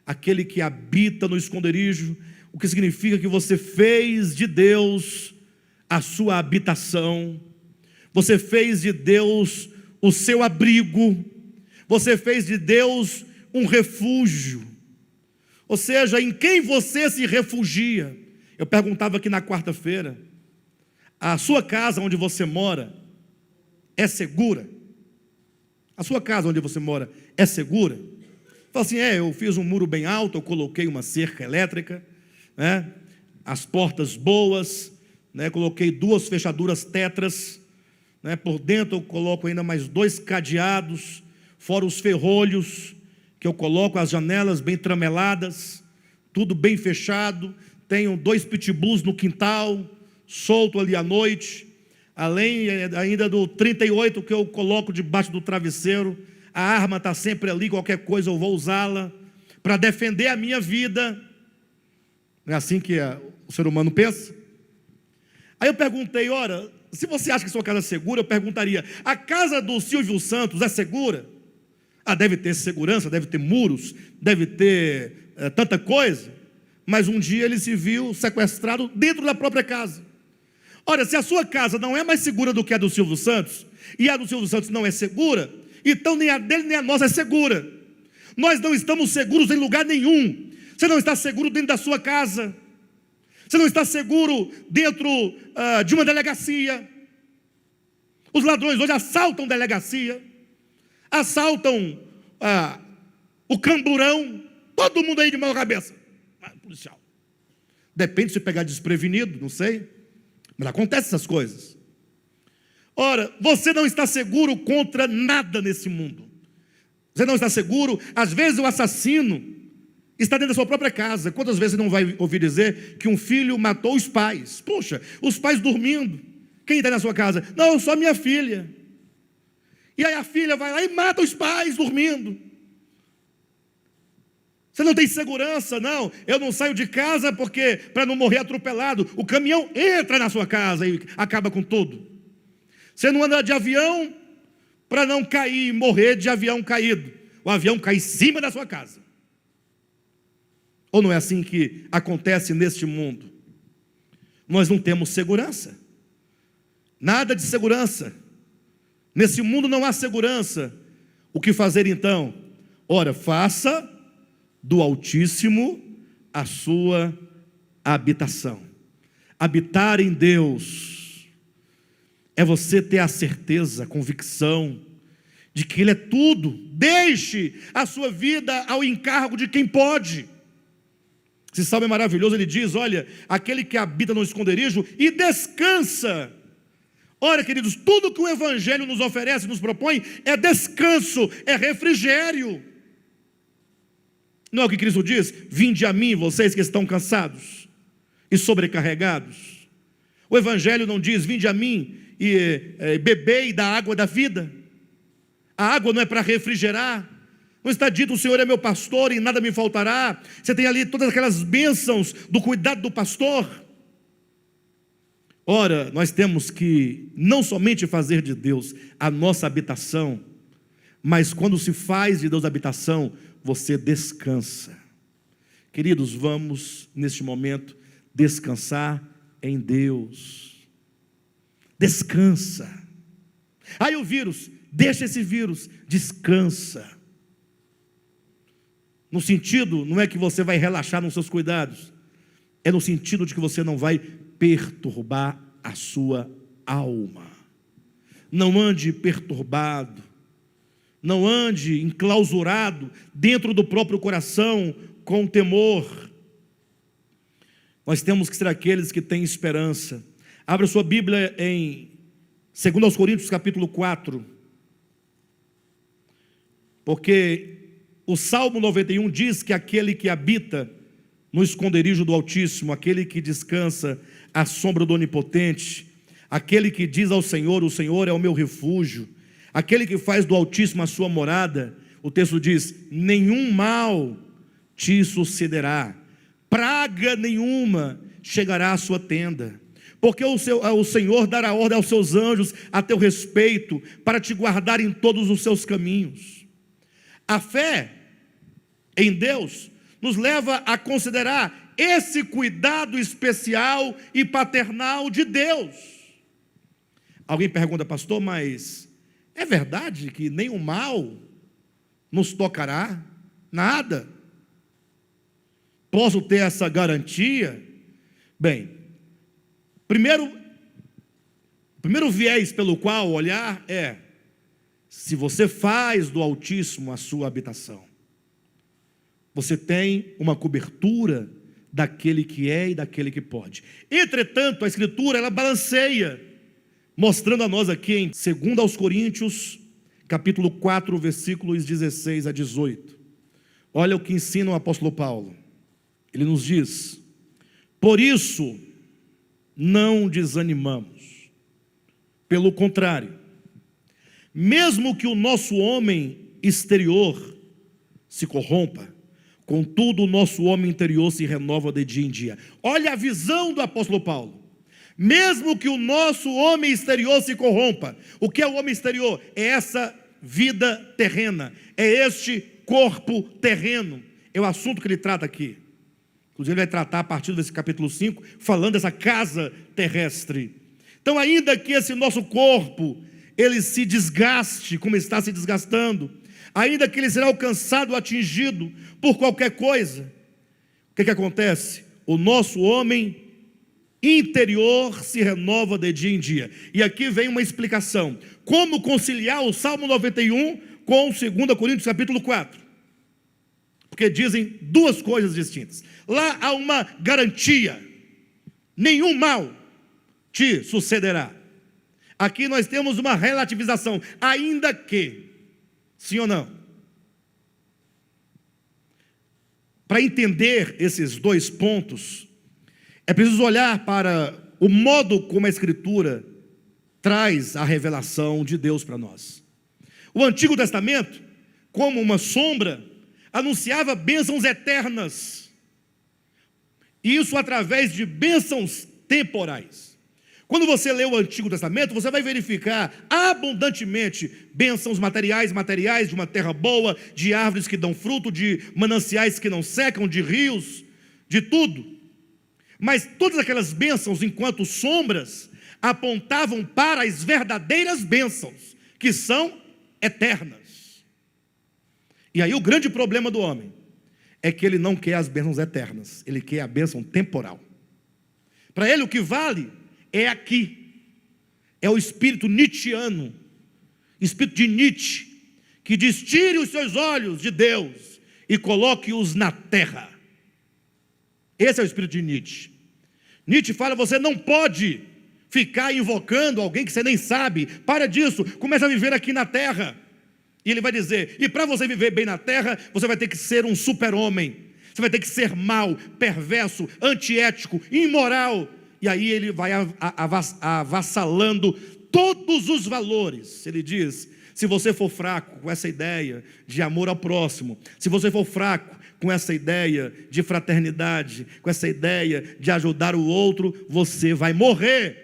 aquele que habita no esconderijo, o que significa que você fez de Deus a sua habitação, você fez de Deus o seu abrigo, você fez de Deus um refúgio. Ou seja, em quem você se refugia. Eu perguntava aqui na quarta-feira: a sua casa onde você mora é segura? A sua casa onde você mora é segura? Fala assim: eu fiz um muro bem alto, eu coloquei uma cerca elétrica, né? As portas boas, né? Coloquei 2 fechaduras tetras, né? Por dentro eu coloco ainda mais 2 cadeados, fora os ferrolhos, que eu coloco as janelas bem trameladas, tudo bem fechado. Tenho 2 pitbulls no quintal, solto ali à noite, além ainda do 38 que eu coloco debaixo do travesseiro. A arma está sempre ali, qualquer coisa eu vou usá-la para defender a minha vida. Não é assim que o ser humano pensa? Aí eu perguntei: ora, se você acha que sua casa é segura, eu perguntaria: a casa do Silvio Santos é segura? Deve ter segurança, deve ter muros, deve ter tanta coisa. Mas um dia ele se viu sequestrado dentro da própria casa. Ora, se a sua casa não é mais segura do que a do Silvio Santos, e a do Silvio Santos não é segura, então nem a dele nem a nossa é segura. Nós não estamos seguros em lugar nenhum. Você não está seguro dentro da sua casa, você não está seguro dentro de uma delegacia. Os ladrões hoje assaltam delegacia, assaltam o camburão, todo mundo aí de mão à cabeça. Policial. Depende se pegar desprevenido, não sei, mas acontece essas coisas. Ora, você não está seguro contra nada nesse mundo. Você não está seguro. Às vezes o assassino está dentro da sua própria casa. Quantas vezes você não vai ouvir dizer que um filho matou os pais? Poxa, os pais dormindo. Quem está na sua casa? Não, só minha filha. E aí a filha vai lá e mata os pais dormindo. Você não tem segurança? Não, eu não saio de casa porque para não morrer atropelado. O caminhão entra na sua casa e acaba com tudo. Você não anda de avião para não cair e morrer de avião caído. O avião cai em cima da sua casa. Ou não é assim que acontece neste mundo? Nós não temos segurança. Nada de segurança. Nesse mundo não há segurança. O que fazer então? Ora, faça do Altíssimo a sua habitação. Habitar em Deus é você ter a certeza, a convicção de que Ele é tudo. Deixe a sua vida ao encargo de quem pode. Esse salmo é maravilhoso. Ele diz: olha, aquele que habita no esconderijo e descansa. Ora, queridos, tudo que o Evangelho nos oferece, nos propõe, é descanso, é refrigério. Não é o que Cristo diz? Vinde a mim, vocês que estão cansados e sobrecarregados. O Evangelho não diz: vinde a mim e bebei da água da vida. A água não é para refrigerar. Não está dito: o Senhor é meu pastor e nada me faltará. Você tem ali todas aquelas bênçãos do cuidado do pastor. Ora, nós temos que não somente fazer de Deus a nossa habitação, mas quando se faz de Deus a habitação, você descansa. Queridos, vamos neste momento descansar em Deus. Descansa. Aí o vírus, deixa esse vírus, descansa. No sentido, não é que você vai relaxar nos seus cuidados, é no sentido de que você não vai perturbar a sua alma. Não ande perturbado, não ande enclausurado dentro do próprio coração com temor. Nós temos que ser aqueles que têm esperança. Abra sua Bíblia em 2 Coríntios capítulo 4, porque o Salmo 91 diz que aquele que habita no esconderijo do Altíssimo, aquele que descansa à sombra do Onipotente, aquele que diz ao Senhor: o Senhor é o meu refúgio, aquele que faz do Altíssimo a sua morada, o texto diz: nenhum mal te sucederá, praga nenhuma chegará à sua tenda, porque o Senhor dará ordem aos seus anjos a teu respeito, para te guardar em todos os seus caminhos. A fé em Deus nos leva a considerar esse cuidado especial e paternal de Deus. Alguém pergunta: pastor, mas é verdade que nenhum mal nos tocará? Nada. posso ter essa garantia? Bem, primeiro viés pelo qual olhar é: se você faz do Altíssimo a sua habitação, você tem uma cobertura daquele que é e daquele que pode. Entretanto, a Escritura, ela balanceia, mostrando a nós aqui em 2 aos Coríntios, capítulo 4, versículos 16 a 18. Olha o que ensina o apóstolo Paulo. Ele nos diz: por isso, não desanimamos. Pelo contrário, mesmo que o nosso homem exterior se corrompa, contudo o nosso homem interior se renova de dia em dia. Olha a visão do apóstolo Paulo. Mesmo que o nosso homem exterior se corrompa. O que é o homem exterior? É essa vida terrena, é este corpo terreno. É o assunto que ele trata aqui. Inclusive ele vai tratar a partir desse capítulo 5, falando dessa casa terrestre. Então, ainda que esse nosso corpo ele se desgaste, como está se desgastando, ainda que ele será alcançado, atingido por qualquer coisa, o que acontece? O nosso homem interior se renova de dia em dia. E aqui vem uma explicação: como conciliar o Salmo 91 com 2 Coríntios capítulo 4, porque dizem duas coisas distintas. Lá há uma garantia: nenhum mal te sucederá. Aqui nós temos uma relativização, ainda que. Sim ou não? Para entender esses dois pontos, é preciso olhar para o modo como a Escritura traz a revelação de Deus para nós. O Antigo Testamento, como uma sombra, anunciava bênçãos eternas, e isso através de bênçãos temporais. Quando você lê o Antigo Testamento, você vai verificar abundantemente bênçãos materiais de uma terra boa, de árvores que dão fruto, de mananciais que não secam, de rios, de tudo. Mas todas aquelas bênçãos, enquanto sombras, apontavam para as verdadeiras bênçãos, que são eternas. E aí o grande problema do homem é que ele não quer as bênçãos eternas, ele quer a bênção temporal. Para ele o que vale é aqui, é o espírito nietzschiano, espírito de Nietzsche, que diz: tire os seus olhos de Deus e coloque-os na terra. Esse é o espírito de Nietzsche. Nietzsche fala: você não pode ficar invocando alguém que você nem sabe, para disso, começa a viver aqui na terra. E ele vai dizer: e para você viver bem na terra, você vai ter que ser um super-homem, você vai ter que ser mau, perverso, antiético, imoral. E aí ele vai avassalando todos os valores. Ele diz: se você for fraco com essa ideia de amor ao próximo, se você for fraco com essa ideia de fraternidade, com essa ideia de ajudar o outro, você vai morrer.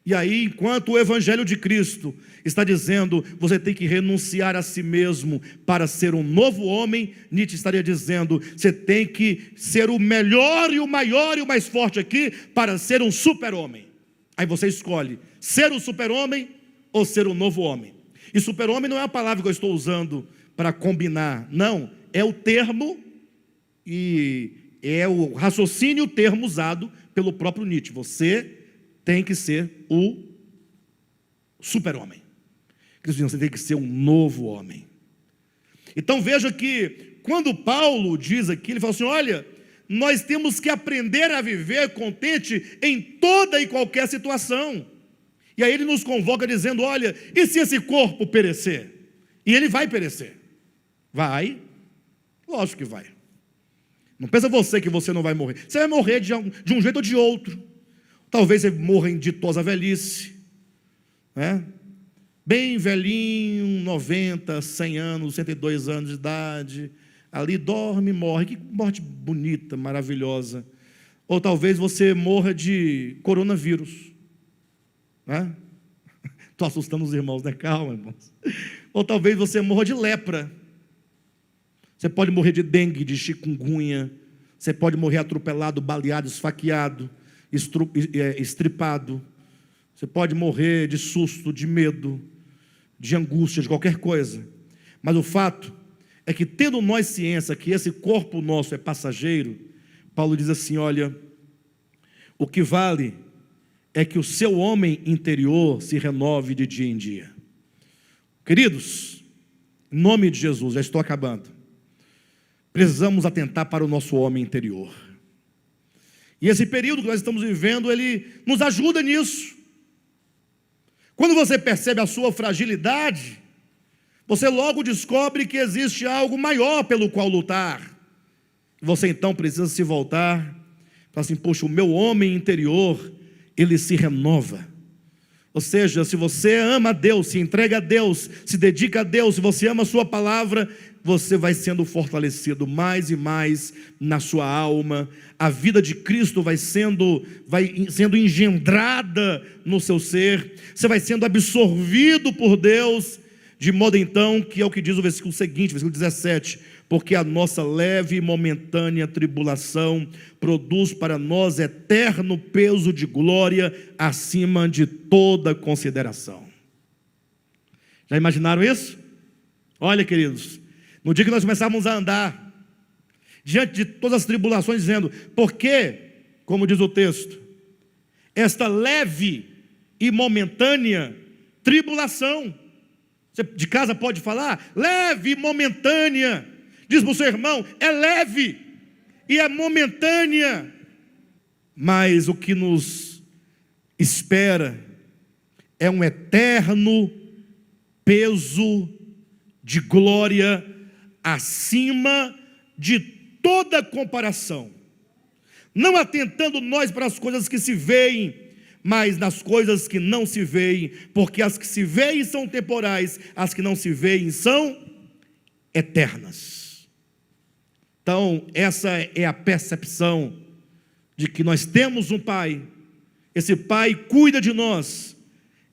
E aí, enquanto o Evangelho de Cristo está dizendo: você tem que renunciar a si mesmo para ser um novo homem, Nietzsche estaria dizendo: você tem que ser o melhor e o maior e o mais forte aqui para ser um super-homem. Aí você escolhe ser um super-homem ou ser um novo homem. E super-homem não é a palavra que eu estou usando para combinar, não, é o termo e é o raciocínio, o termo usado pelo próprio Nietzsche. Você tem que ser o super-homem. Você tem que ser um novo homem. Então veja que quando Paulo diz aqui, ele fala assim: olha, nós temos que aprender a viver contente em toda e qualquer situação. E aí ele nos convoca dizendo: olha, e se esse corpo perecer? E ele vai perecer. Vai, lógico que vai. Não pensa você que você não vai morrer. Você vai morrer de um jeito ou de outro. Talvez você morra em ditosa velhice, né? Bem velhinho, 90, 100 anos, 102 anos de idade, ali dorme e morre. Que morte bonita, maravilhosa. Ou talvez você morra de coronavírus, né? Estou assustando os irmãos, né? Calma, irmãos. Ou talvez você morra de lepra. Você pode morrer de dengue, de chikungunya. Você pode morrer atropelado, baleado, esfaqueado, estripado. Você pode morrer de susto, de medo, de angústia, de qualquer coisa. Mas o fato é que, tendo nós ciência que esse corpo nosso é passageiro, Paulo diz assim: olha, o que vale é que o seu homem interior se renove de dia em dia. Queridos, em nome de Jesus, já estou acabando. Precisamos atentar para o nosso homem interior. E esse período que nós estamos vivendo, ele nos ajuda nisso. Quando você percebe a sua fragilidade, você logo descobre que existe algo maior pelo qual lutar. Você então precisa se voltar, falar assim: poxa, o meu homem interior, ele se renova. Ou seja, se você ama a Deus, se entrega a Deus, se dedica a Deus, se você ama a sua palavra, você vai sendo fortalecido mais e mais na sua alma. A vida de Cristo vai sendo engendrada no seu ser. Você vai sendo absorvido por Deus, de modo então que é o que diz o versículo seguinte, versículo 17: porque a nossa leve e momentânea tribulação produz para nós eterno peso de glória acima de toda consideração. Já imaginaram isso? Olha, queridos, no dia que nós começarmos a andar diante de todas as tribulações, dizendo: porque, como diz o texto, esta leve e momentânea tribulação, você de casa pode falar, leve e momentânea. Diz para o seu irmão: é leve e é momentânea, mas o que nos espera é um eterno peso de glória acima de toda comparação, não atentando nós para as coisas que se veem, mas nas coisas que não se veem, porque as que se veem são temporais, as que não se veem são eternas. Então, essa é a percepção de que nós temos um Pai. Esse Pai cuida de nós,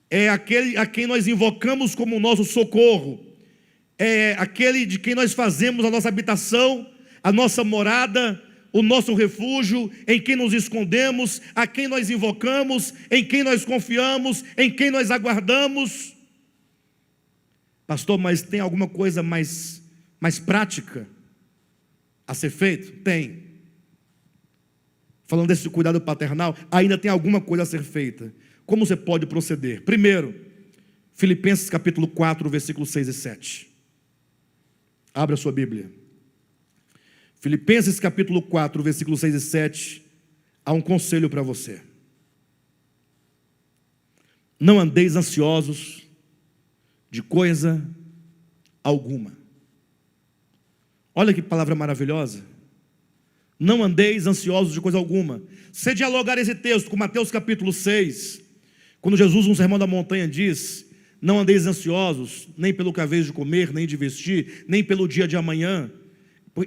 é aquele a quem nós invocamos como nosso socorro, é aquele de quem nós fazemos a nossa habitação, a nossa morada, o nosso refúgio, em quem nos escondemos, a quem nós invocamos, em quem nós confiamos, em quem nós aguardamos. Pastor, mas tem alguma coisa mais prática a ser feito? Tem. Falando desse cuidado paternal, ainda tem alguma coisa a ser feita. Como você pode proceder? Primeiro, Filipenses capítulo 4, versículos 6 e 7. Abra a sua Bíblia. Filipenses capítulo 4, versículos 6 e 7. Há um conselho para você. Não andeis ansiosos de coisa alguma. Olha que palavra maravilhosa. Não andeis ansiosos de coisa alguma. Se dialogar esse texto com Mateus capítulo 6, quando Jesus no Sermão da Montanha diz: não andeis ansiosos, nem pelo que haveis de comer, nem de vestir, nem pelo dia de amanhã.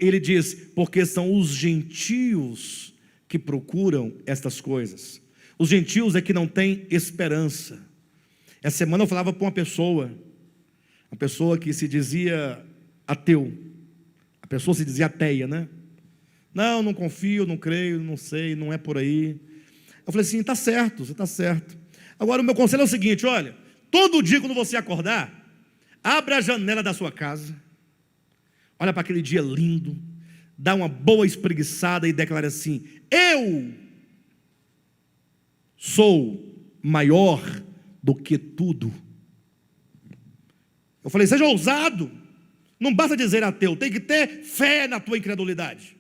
Ele diz: porque são os gentios que procuram estas coisas. Os gentios é que não têm esperança. Essa semana eu falava para uma pessoa que se dizia ateu. A pessoa se dizia ateia, né? Não confio, não creio, não sei, não é por aí. Eu falei assim: está certo, você está certo. Agora o meu conselho é o seguinte: olha, todo dia quando você acordar, abra a janela da sua casa, olha para aquele dia lindo, dá uma boa espreguiçada e declara assim: eu sou maior do que tudo. Eu falei: seja ousado, não basta dizer ateu, tem que ter fé na tua incredulidade.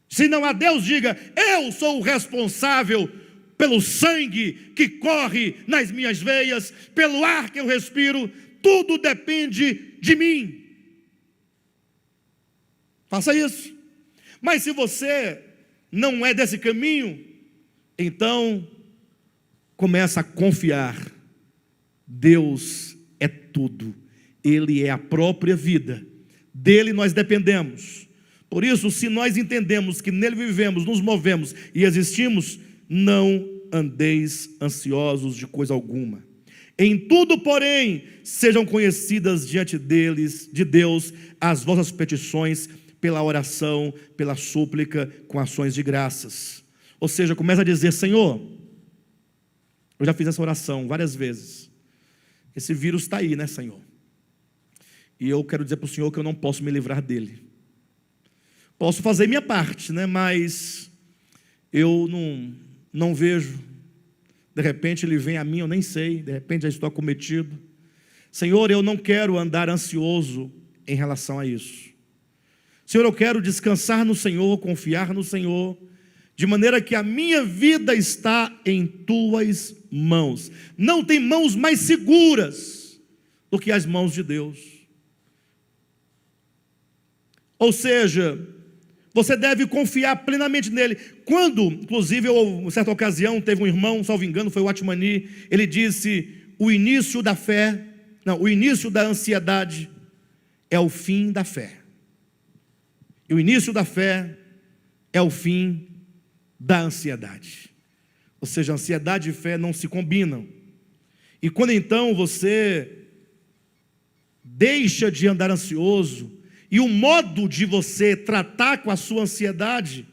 Se não há Deus, diga: eu sou o responsável pelo sangue que corre nas minhas veias, pelo ar que eu respiro, tudo depende de mim. Faça isso. Mas se você não é desse caminho, então começa a confiar. Deus é tudo, Ele é a própria vida, dele nós dependemos. Por isso, se nós entendemos que nele vivemos, nos movemos e existimos, não andeis ansiosos de coisa alguma. Em tudo, porém, sejam conhecidas diante de Deus as vossas petições, pela oração, pela súplica, com ações de graças. Ou seja, começa a dizer: Senhor, eu já fiz essa oração várias vezes. Esse vírus está aí, né, Senhor? E eu quero dizer para o Senhor que eu não posso me livrar dele. Posso fazer minha parte, né? Mas eu não vejo. De repente ele vem a mim, eu nem sei. De repente já estou acometido. Senhor, eu não quero andar ansioso em relação a isso. Senhor, eu quero descansar no Senhor, confiar no Senhor, de maneira que a minha vida está em tuas mãos. Não tem mãos mais seguras do que as mãos de Deus. Ou seja, você deve confiar plenamente nele. Quando, inclusive, em certa ocasião, teve um irmão, salvo engano, foi o Atmani, ele disse: o início da fé, não, o início da ansiedade é o fim da fé. E o início da fé é o fim da ansiedade. Ou seja, ansiedade e fé não se combinam. E quando então você deixa de andar ansioso, e o modo de você tratar com a sua ansiedade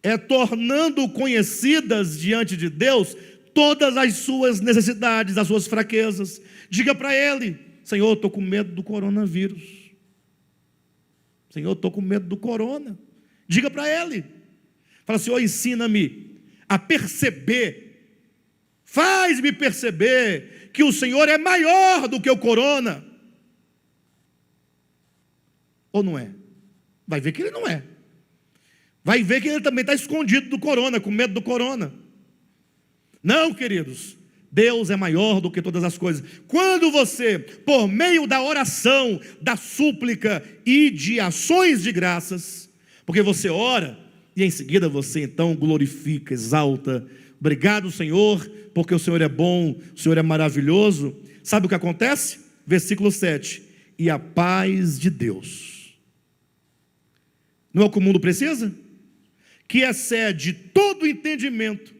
é tornando conhecidas diante de Deus todas as suas necessidades, as suas fraquezas. Diga para Ele: Senhor, estou com medo do coronavírus. Senhor, estou com medo do corona. Diga para Ele. Fala: Senhor, ensina-me a perceber, faz-me perceber que o Senhor é maior do que o corona. Ou não é? Vai ver que ele não é. Vai ver que ele também está escondido do corona, com medo do corona. Não, queridos, Deus é maior do que todas as coisas. Quando você, por meio da oração, da súplica e de ações de graças, porque você ora e em seguida você então glorifica, exalta: obrigado, Senhor, porque o Senhor é bom, o Senhor é maravilhoso. Sabe o que acontece? Versículo 7: e a paz de Deus, não é o que o mundo precisa? Que excede todo entendimento,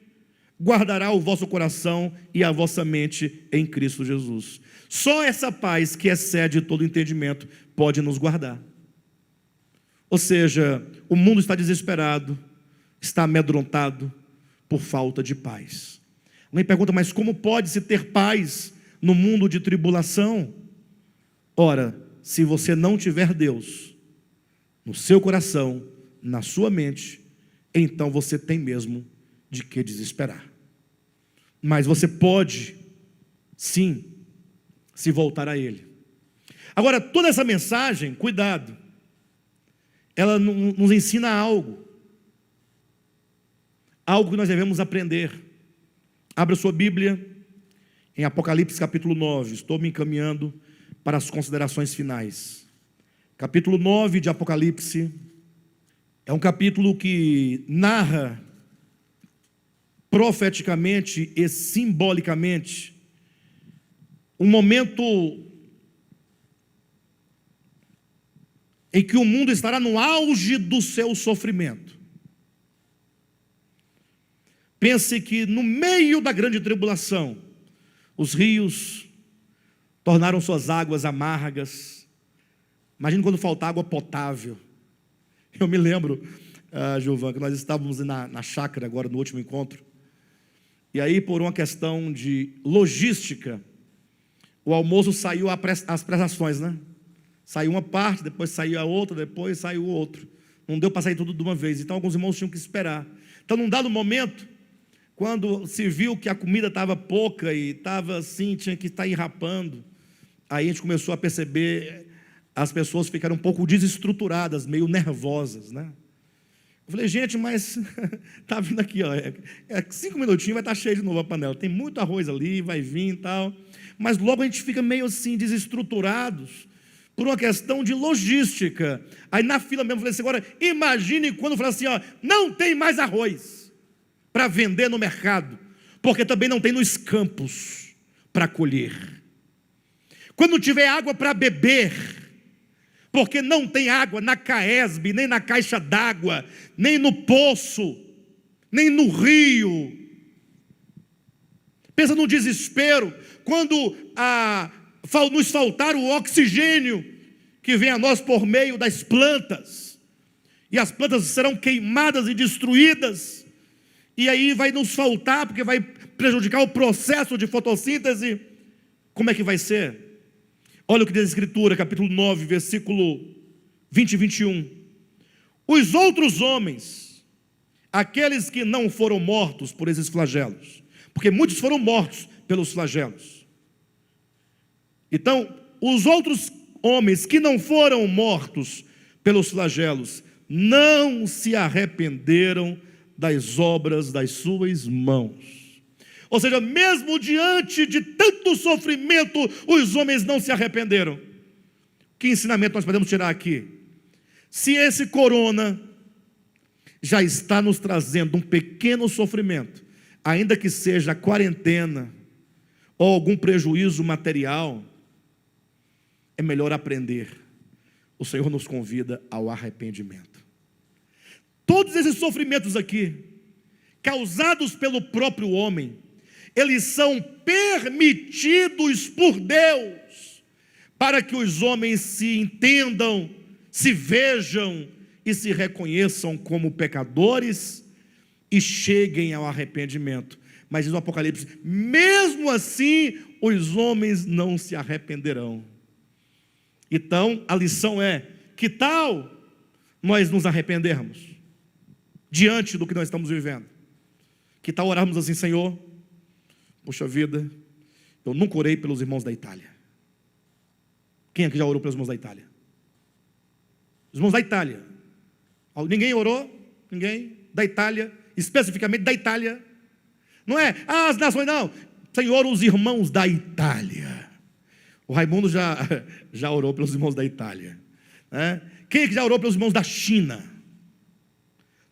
guardará o vosso coração e a vossa mente em Cristo Jesus. Só essa paz que excede todo entendimento pode nos guardar. Ou seja, o mundo está desesperado, está amedrontado por falta de paz. Alguém pergunta: mas como pode-se ter paz no mundo de tribulação? Ora, se você não tiver Deus no seu coração, na sua mente, então você tem mesmo de que desesperar. Mas você pode, sim, se voltar a Ele. Agora, toda essa mensagem, cuidado, ela nos ensina algo que nós devemos aprender. Abra sua Bíblia em Apocalipse capítulo 9, estou me encaminhando para as considerações finais. Capítulo 9 de Apocalipse é um capítulo que narra profeticamente e simbolicamente um momento em que o mundo estará no auge do seu sofrimento. Pense que no meio da grande tribulação, os rios tornaram suas águas amargas. Imagina quando faltar água potável. Eu me lembro, Gilvan, que nós estávamos na chácara agora, no último encontro. E aí, por uma questão de logística, o almoço saiu às prestações, né? Saiu uma parte, depois saiu a outra, depois saiu o outro. Não deu para sair tudo de uma vez. Então, alguns irmãos tinham que esperar. Então, num dado momento, quando se viu que a comida estava pouca e estava assim, tinha que estar enrapando, aí a gente começou a perceber, as pessoas ficaram um pouco desestruturadas, meio nervosas, né? Eu falei: gente, mas está vindo aqui, ó, 5 minutinhos vai estar cheio de novo a panela, tem muito arroz ali, vai vir e tal, mas logo a gente fica meio assim, desestruturados, por uma questão de logística. Aí na fila mesmo, eu falei assim: agora imagine quando eu falar assim, ó, não tem mais arroz para vender no mercado, porque também não tem nos campos para colher. Quando não tiver água para beber, porque não tem água na Caesb, nem na caixa d'água, nem no poço, nem no rio. Pensa no desespero, quando nos faltar o oxigênio que vem a nós por meio das plantas, e as plantas serão queimadas e destruídas, e aí vai nos faltar, porque vai prejudicar o processo de fotossíntese. Como é que vai ser? Olha o que diz a Escritura, capítulo 9, versículo 20 e 21. Os outros homens, aqueles que não foram mortos por esses flagelos, porque muitos foram mortos pelos flagelos. Então, os outros homens que não foram mortos pelos flagelos, não se arrependeram das obras das suas mãos. Ou seja, mesmo diante de tanto sofrimento, os homens não se arrependeram. Que ensinamento nós podemos tirar aqui? Se esse corona já está nos trazendo um pequeno sofrimento, ainda que seja quarentena ou algum prejuízo material, é melhor aprender. O Senhor nos convida ao arrependimento. Todos esses sofrimentos aqui, causados pelo próprio homem, eles são permitidos por Deus, para que os homens se entendam, se vejam e se reconheçam como pecadores e cheguem ao arrependimento. Mas diz o Apocalipse, mesmo assim, os homens não se arrependerão. Então, a lição é, que tal nós nos arrependermos diante do que nós estamos vivendo? Que tal orarmos assim, Senhor, poxa vida, eu nunca orei pelos irmãos da Itália. Quem aqui já orou pelos irmãos da Itália? Os irmãos da Itália. Ninguém orou? Ninguém? Da Itália, especificamente da Itália. Não é, as nações, não. Senhor, os irmãos da Itália. O Raimundo já orou pelos irmãos da Itália, né? Quem é que já orou pelos irmãos da China,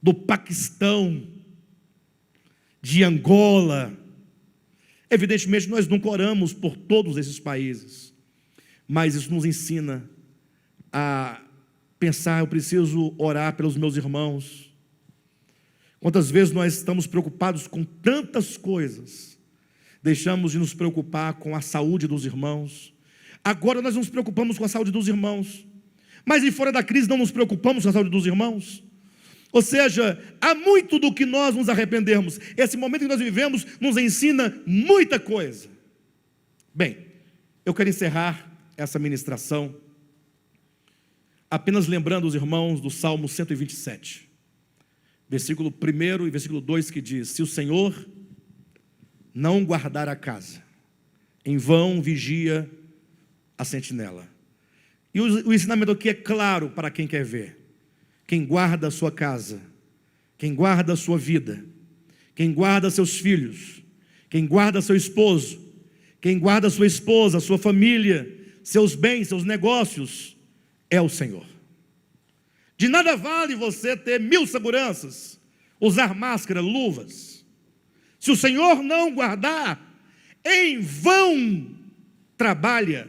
do Paquistão, de Angola? Evidentemente nós nunca oramos por todos esses países, mas isso nos ensina a pensar, eu preciso orar pelos meus irmãos. Quantas vezes nós estamos preocupados com tantas coisas, deixamos de nos preocupar com a saúde dos irmãos. Agora nós nos preocupamos com a saúde dos irmãos, mas e fora da crise não nos preocupamos com a saúde dos irmãos? Ou seja, há muito do que nós nos arrependermos. Esse momento que nós vivemos nos ensina muita coisa. Bem, eu quero encerrar essa ministração apenas lembrando os irmãos do Salmo 127, versículo 1 e versículo 2, que diz: se o Senhor não guardar a casa, em vão vigia a sentinela. E o ensinamento aqui é claro para quem quer ver. Quem guarda a sua casa, quem guarda a sua vida, quem guarda seus filhos, quem guarda seu esposo, quem guarda sua esposa, sua família, seus bens, seus negócios, é o Senhor. De nada vale você ter 1000 seguranças, usar máscara, luvas. Se o Senhor não guardar, em vão trabalha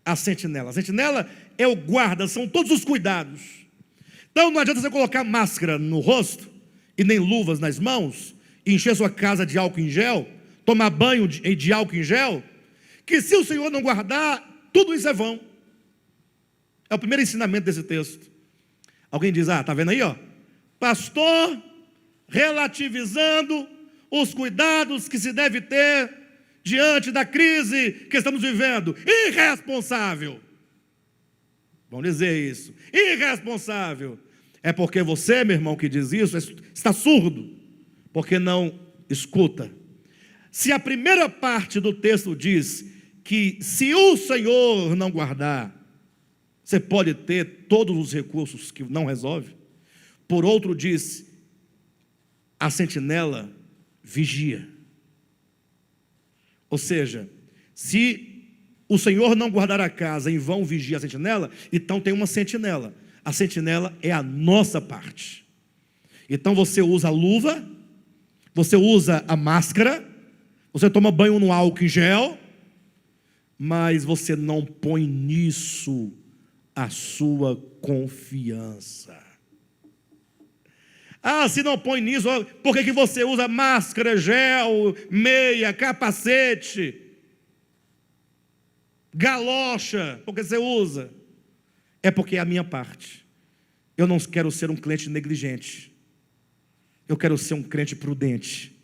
a sentinela. A sentinela é o guarda, são todos os cuidados. Então não adianta você colocar máscara no rosto e nem luvas nas mãos, e encher sua casa de álcool em gel, tomar banho de álcool em gel, que se o Senhor não guardar, tudo isso é vão. É o primeiro ensinamento desse texto. Alguém diz, está vendo aí, ó? Pastor relativizando os cuidados que se deve ter diante da crise que estamos vivendo. Irresponsável. Vão dizer isso. Irresponsável. É porque você, meu irmão, que diz isso, está surdo, porque não escuta. Se a primeira parte do texto diz que se o Senhor não guardar, você pode ter todos os recursos que não resolve. Por outro diz, a sentinela vigia. Ou seja, se o Senhor não guardar a casa, em vão vigia a sentinela, então tem uma sentinela. A sentinela é a nossa parte. Então você usa a luva, você usa a máscara, você toma banho no álcool em gel, mas você não põe nisso a sua confiança. Se não põe nisso, por que você usa máscara, gel, meia, capacete, galocha? Por que você usa? É porque é a minha parte. Eu não quero ser um crente negligente. Eu quero ser um crente prudente.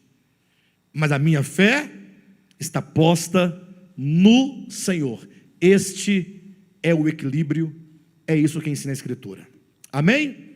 Mas a minha fé está posta no Senhor. Este é o equilíbrio, é isso que ensina a Escritura. Amém?